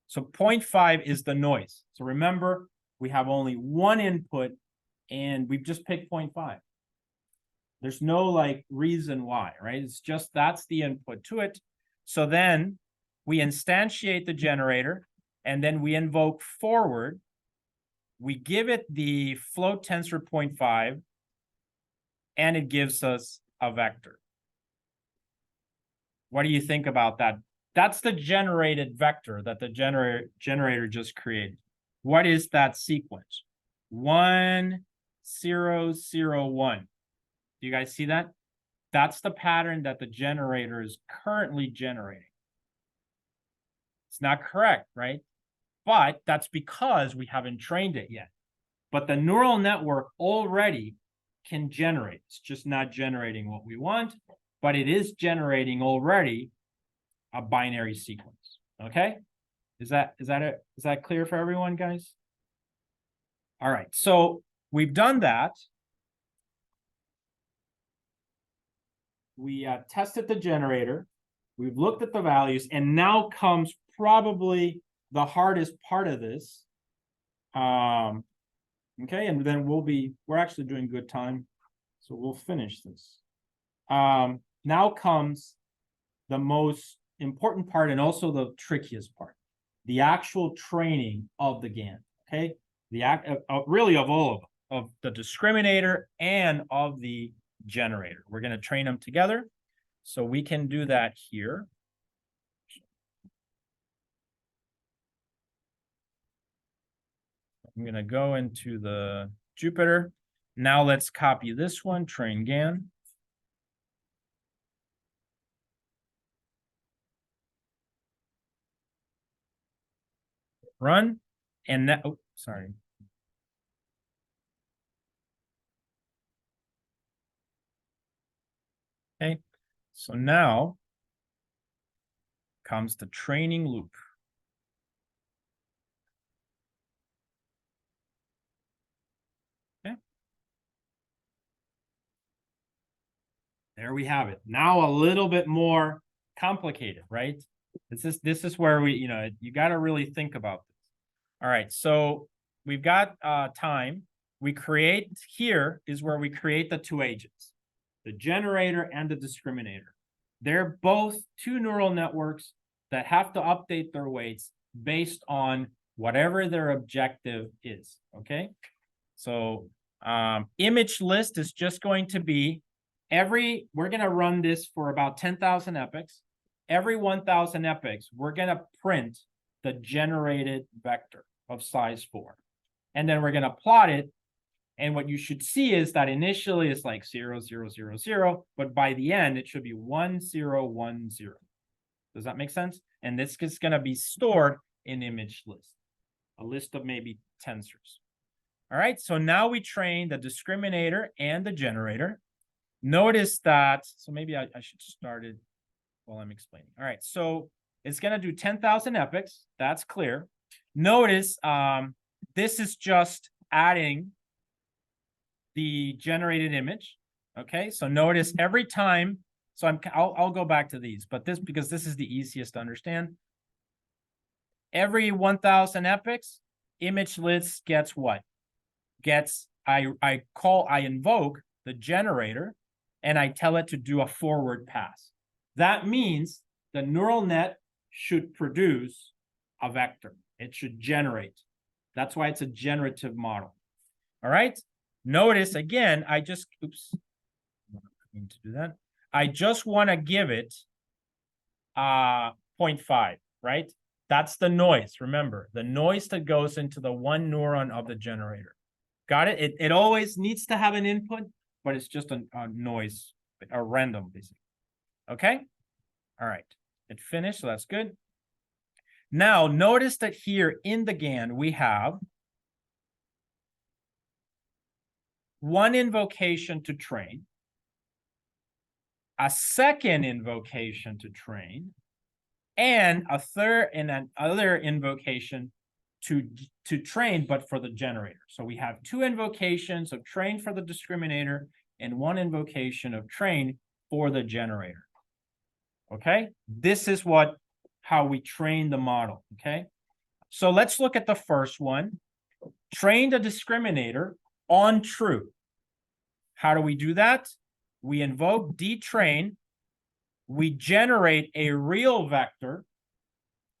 So 0.5 is the noise. So remember, we have only one input and we've just picked 0.5. There's no like reason why, right? It's just that's the input to it. So then we instantiate the generator and then we invoke forward. We give it the float tensor 0.5 and it gives us a vector. What do you think about that? That's the generated vector that the generator just created. What is that sequence? 1, 0, 0, 1. Do you guys see that? That's the pattern that the generator is currently generating. It's not correct, right? But that's because we haven't trained it yet. But the neural network already can generate. It's just not generating what we want, but it is generating already a binary sequence. Okay? Is that clear for everyone, guys? All right, so we've done that. We tested the generator. We've looked at the values, and now comes probably the hardest part of this. Okay, and then we're actually doing good time, so we'll finish this. Now comes the most important part and also the trickiest part, the actual training of the GAN. Okay, really of all of them, of the discriminator and of the generator. We're going to train them together, so we can do that here. I'm going to go into the Jupyter. Now let's copy this one, train GAN. Run. And that, oh, sorry. Okay, so now comes the training loop. Okay. There we have it. Now a little bit more complicated, right? This is where we, you got to really think about this. All right, so we've got time. We create, here is where we create the two agents, the generator and the discriminator. They're both two neural networks that have to update their weights based on whatever their objective is, okay? So image list is just going to be we're going to run this for about 10,000 epochs. Every 1,000 epochs, we're going to print the generated vector of size 4. And then we're going to plot it. And what you should see is that initially it's like 0, 0, 0, 0, but by the end it should be 1, 0, 1, 0. Does that make sense? And this is going to be stored in image list, a list of maybe tensors. All right, so now we train the discriminator and the generator. Notice that, so maybe I should start it while I'm explaining. All right, so it's going to do 10,000 epochs. That's clear. Notice this is just adding the generated image. Okay, so notice every time, so I'll go back to these, but because this is the easiest to understand. Every 1,000 epochs, image list gets what? I invoke the generator and I tell it to do a forward pass. That means the neural net should produce a vector. It should generate. That's why it's a generative model. All right. Notice again, oops, I need to do that. I just want to give it 0.5, right? That's the noise. Remember, the noise that goes into the one neuron of the generator. Got it? It always needs to have an input, but it's just a noise, a random, basically. Okay? All right. It finished, so that's good. Now, notice that here in the GAN, we have one invocation to train. a second invocation to train, and a third and another invocation to train, but for the generator. So we have two invocations of train for the discriminator and one invocation of train for the generator. Okay, this is how we train the model. Okay, so let's look at the first one. Train the discriminator on true. How do we do that? We invoke dtrain. We generate a real vector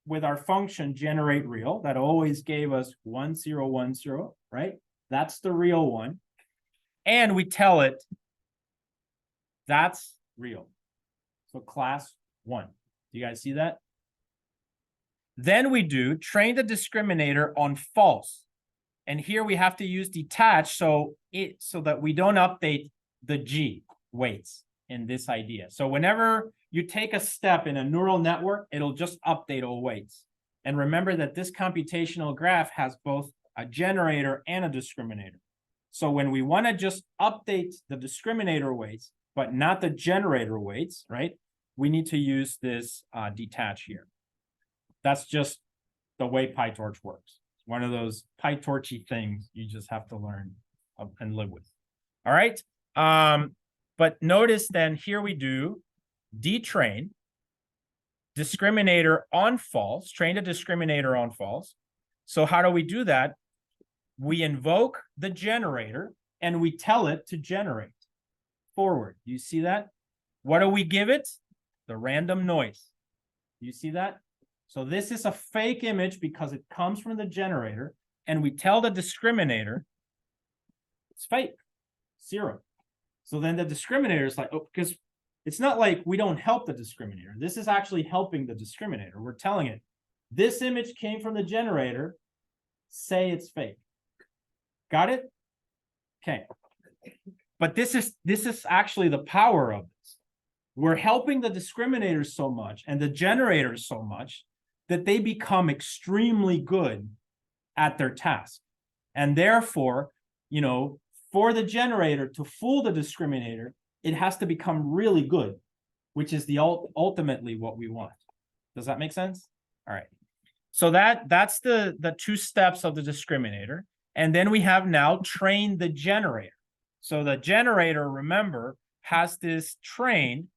with our function generate real that always gave us 1 0 1 0, right? That's the real one. And we tell it that's real. So class 1. Do you guys see that? Then we do train the discriminator on false. And here we have to use detach so that we don't update the G weights in this idea. So whenever you take a step in a neural network, it'll just update all weights. And remember that this computational graph has both a generator and a discriminator. So when we want to just update the discriminator weights, but not the generator weights, right? We need to use this detach here. That's just the way PyTorch works. It's one of those PyTorchy things you just have to learn and live with. All right. But notice then here we do detrain, discriminator on false, train the discriminator on false. So how do we do that? We invoke the generator and we tell it to generate forward. You see that? What do we give it? The random noise. You see that? So this is a fake image because it comes from the generator, and we tell the discriminator it's fake, 0. So then the discriminator is like, oh, because it's not like we don't help the discriminator. This is actually helping the discriminator. We're telling it, this image came from the generator, say it's fake. Got it? Okay. But this is actually the power of this. We're helping the discriminators so much and the generators so much that they become extremely good at their task. And therefore, for the generator to fool the discriminator, it has to become really good, which is ultimately what we want. Does that make sense? All right. So that's the two steps of the discriminator. And then we have now trained the generator. So the generator, remember, has this train,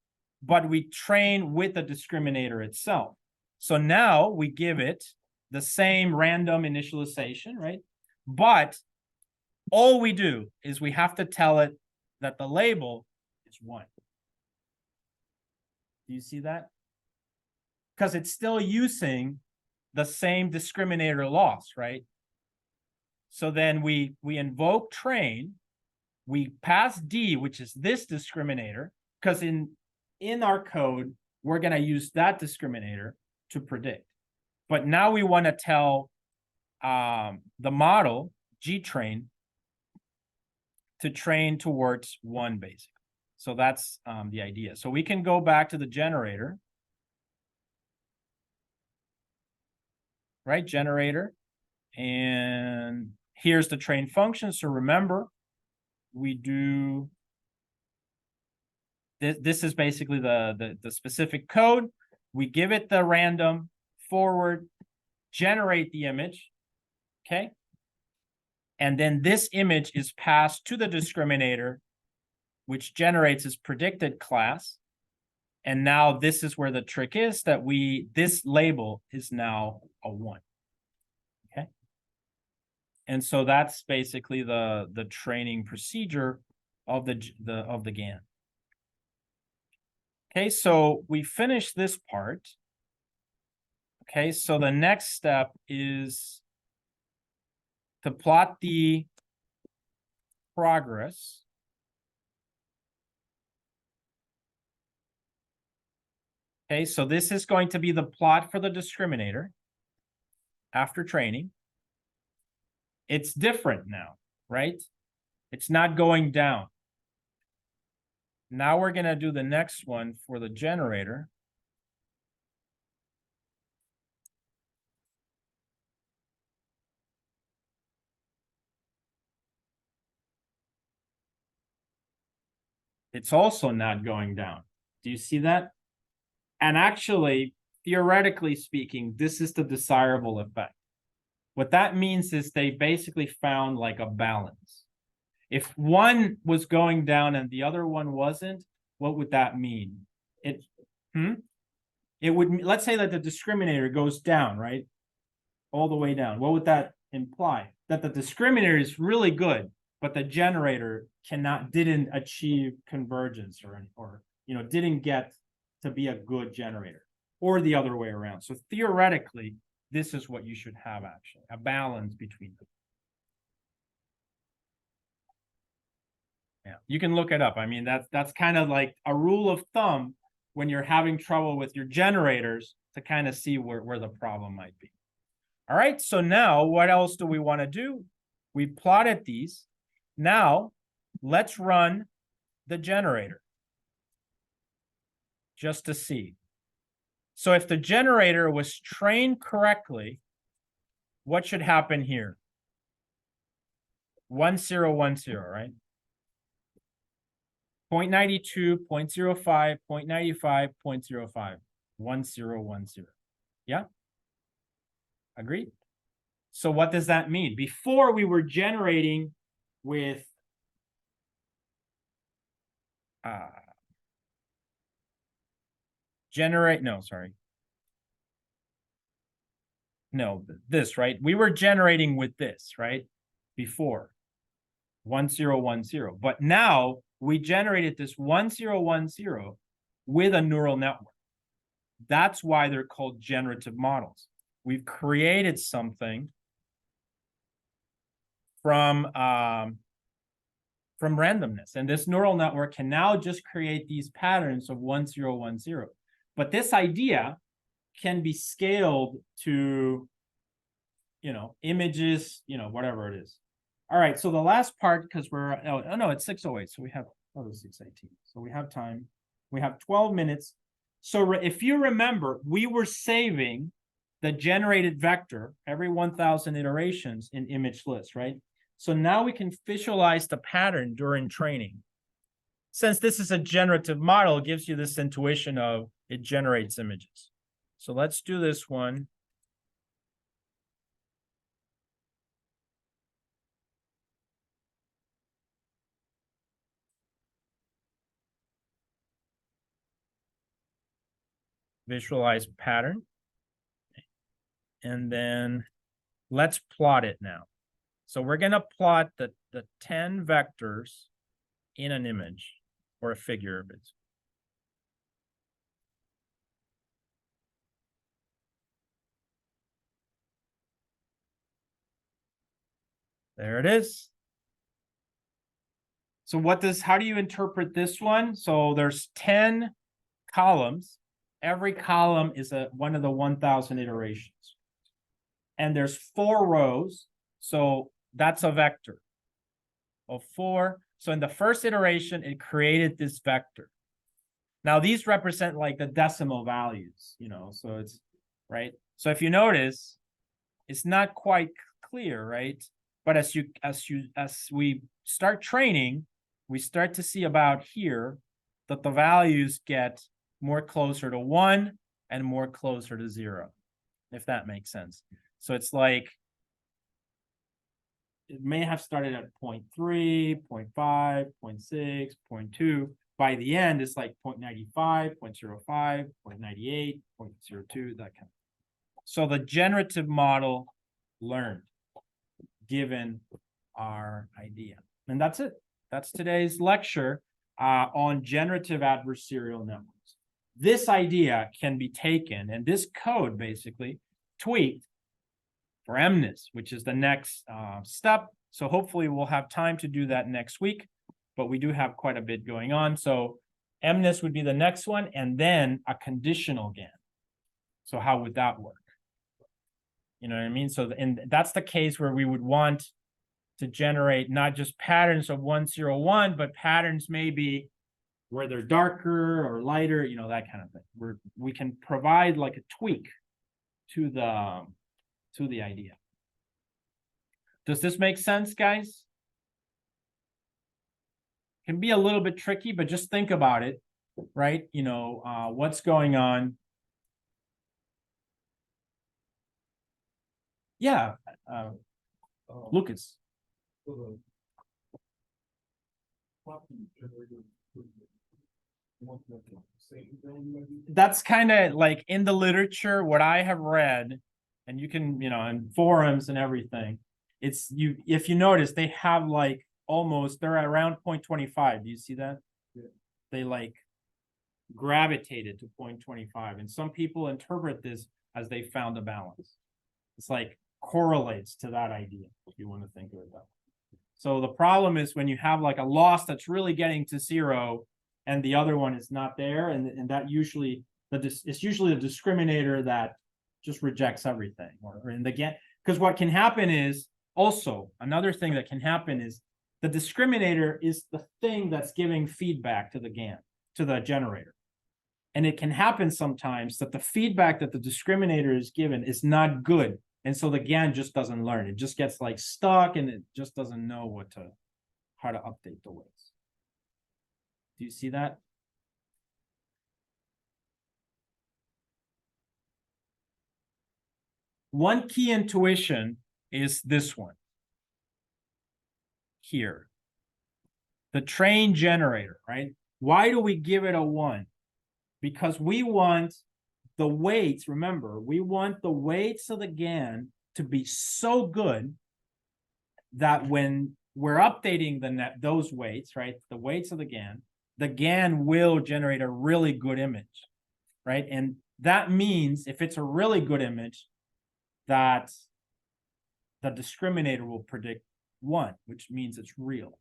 but we train with the discriminator itself. So now we give it the same random initialization, right? But all we do is we have to tell it that the label is 1. Do you see that? Because it's still using the same discriminator loss, right? So then we invoke train, we pass D, which is this discriminator, because in our code, we're going to use that discriminator to predict. But now we want to tell the model, gtrain, to train towards 1, basically. So that's the idea. So we can go back to the generator. Right, generator. And here's the train function. So remember, we do this is basically the specific code. We give it the random forward, generate the image, okay? And then this image is passed to the discriminator, which generates its predicted class. And now this is where the trick is, that this label is now a 1. Okay. And so that's basically the training procedure of the GAN. Okay, so we finished this part. Okay, so the next step is to plot the progress. Okay, so this is going to be the plot for the discriminator after training. It's different now, right? It's not going down. Now we're going to do the next one for the generator. It's also not going down. Do you see that? And actually, theoretically speaking, this is the desirable effect. What that means is they basically found like a balance. If one was going down and the other one wasn't, what would that mean? It would, let's say that the discriminator goes down, right? All the way down. What would that imply? That the discriminator is really good, but the generator didn't achieve convergence or didn't get to be a good generator, or the other way around. So theoretically, this is what you should have, actually, a balance between them. Yeah, you can look it up. I mean, that's kind of like a rule of thumb when you're having trouble with your generators to kind of see where the problem might be. All right, so now what else do we want to do? We plotted these. Now let's run the generator just to see. So if the generator was trained correctly, what should happen here? 1, 0, 1, 0, right? 0.92, 0.05, 0.95, 0.05, 1, 0, 1, 0. Yeah? Agreed? So what does that mean? Before we were generating with this, right? We were generating with this, right? Before 1, 0, 1, 0. But now we generated this 1, 0, 1, 0 with a neural network. That's why they're called generative models. We've created something from randomness. And this neural network can now just create these patterns of 1, 0, 1, 0. But this idea can be scaled to, images, whatever it is. All right, so the last part, because we're, no, it's 6:08. So we have, it's 6:18. So we have time. We have 12 minutes. So if you remember, we were saving the generated vector every 1,000 iterations in image list, right? So now we can visualize the pattern during training. Since this is a generative model, it gives you this intuition of it generates images. So let's do this one. Visualize pattern. And then let's plot it now. So we're going to plot the 10 vectors in an image or a figure of it. There it is. So how do you interpret this one? So there's 10 columns. Every column is one of the 1,000 iterations. And there's 4 rows. So that's a vector of 4. So in the first iteration, it created this vector. Now these represent like the decimal values, so it's right. So if you notice, it's not quite clear, right? But as we start training, we start to see about here that the values get more closer to 1 and more closer to 0, if that makes sense. So it's like it may have started at 0.3, 0.5, 0.6, 0.2. By the end, it's like 0.95, 0.05, 0.98, 0.02, that kind of. So the generative model learned given our idea. And that's it. That's today's lecture on generative adversarial networks. This idea can be taken, and this code basically tweaked for MNIST, which is the next step. So hopefully we'll have time to do that next week, but we do have quite a bit going on. So MNIST would be the next one, and then a conditional GAN. So how would that work? You know what I mean? So and that's the case where we would want to generate not just patterns of 1, 0, 1, but patterns maybe where they're darker or lighter, that kind of thing. We can provide like a tweak to the idea. Does this make sense, guys? Can be a little bit tricky, but just think about it. right? What's going on? Yeah, Lucas. That's kind of like in the literature, what I have read, and you can, in forums and everything, it's if you notice, they have like they're around 0.25. Do you see that? Yeah. They like gravitated to 0.25. And some people interpret this as they found a balance. It's like correlates to that idea, if you want to think of it that way. So the problem is when you have like a loss that's really getting to zero and the other one is not there, and that usually it's usually the discriminator that just rejects everything, or in the GAN. Because what can happen is also another thing that can happen is the discriminator is the thing that's giving feedback to the GAN, to the generator. And it can happen sometimes that the feedback that the discriminator is given is not good. And so the GAN just doesn't learn. It just gets like stuck and it just doesn't know how to update the weights. Do you see that? One key intuition is this one here. The train generator, right? Why do we give it a 1? Because we want the weights, remember, we want the weights of the GAN to be so good that when we're updating those weights, right, the weights of the GAN will generate a really good image, right? And that means if it's a really good image, that the discriminator will predict 1, which means it's real.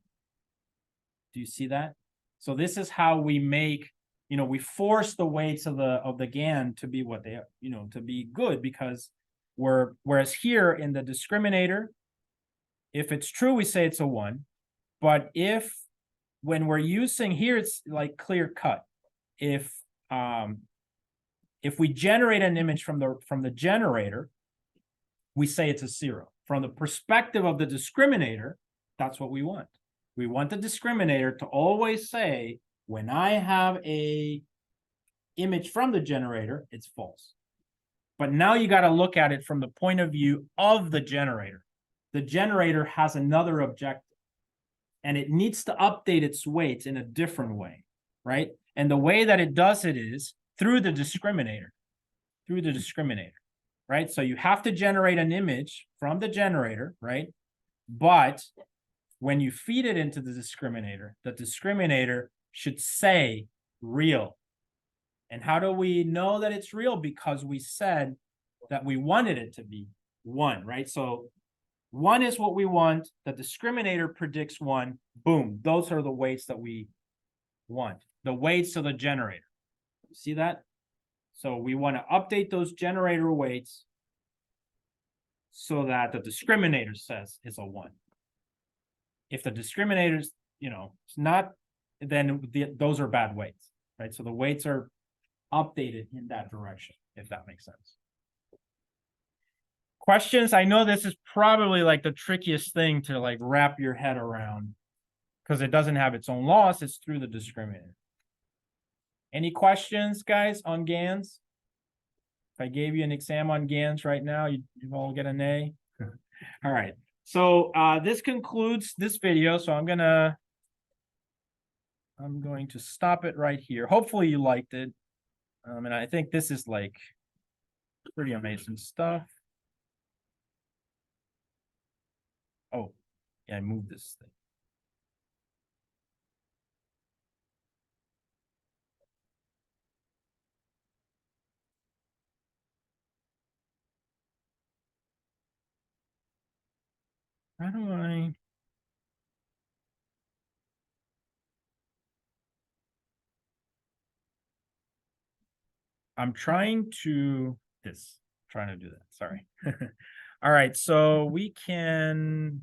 Do you see that? So this is how we make, we force the weights of the GAN to be what they are, to be good, because whereas here in the discriminator, if it's true, we say it's a 1. But when we're using here, it's like clear cut. If we generate an image from the generator, we say it's a 0. From the perspective of the discriminator, that's what we want. We want the discriminator to always say, when I have a image from the generator, it's false. But now you got to look at it from the point of view of the generator. The generator has another objective, and it needs to update its weights in a different way, right? And the way that it does it is through the discriminator, right? So you have to generate an image from the generator, right? But when you feed it into the discriminator should say real. And how do we know that it's real? Because we said that we wanted it to be 1, right? So 1 is what we want. The discriminator predicts 1. Boom. Those are the weights that we want. The weights of the generator. See that? So we want to update those generator weights so that the discriminator says it's a 1. If the discriminator's, it's not, then those are bad weights, right? So the weights are updated in that direction, if that makes sense. Questions? I know this is probably like the trickiest thing to like wrap your head around because it doesn't have its own loss. It's through the discriminator. Any questions, guys, on GANs? If I gave you an exam on GANs right now, you all get an A. All right. So this concludes this video. So I'm going to stop it right here. Hopefully you liked it. And I think this is like pretty amazing stuff. Oh, yeah, I moved this thing. How do I? I'm trying to do that. Sorry. All right, so we can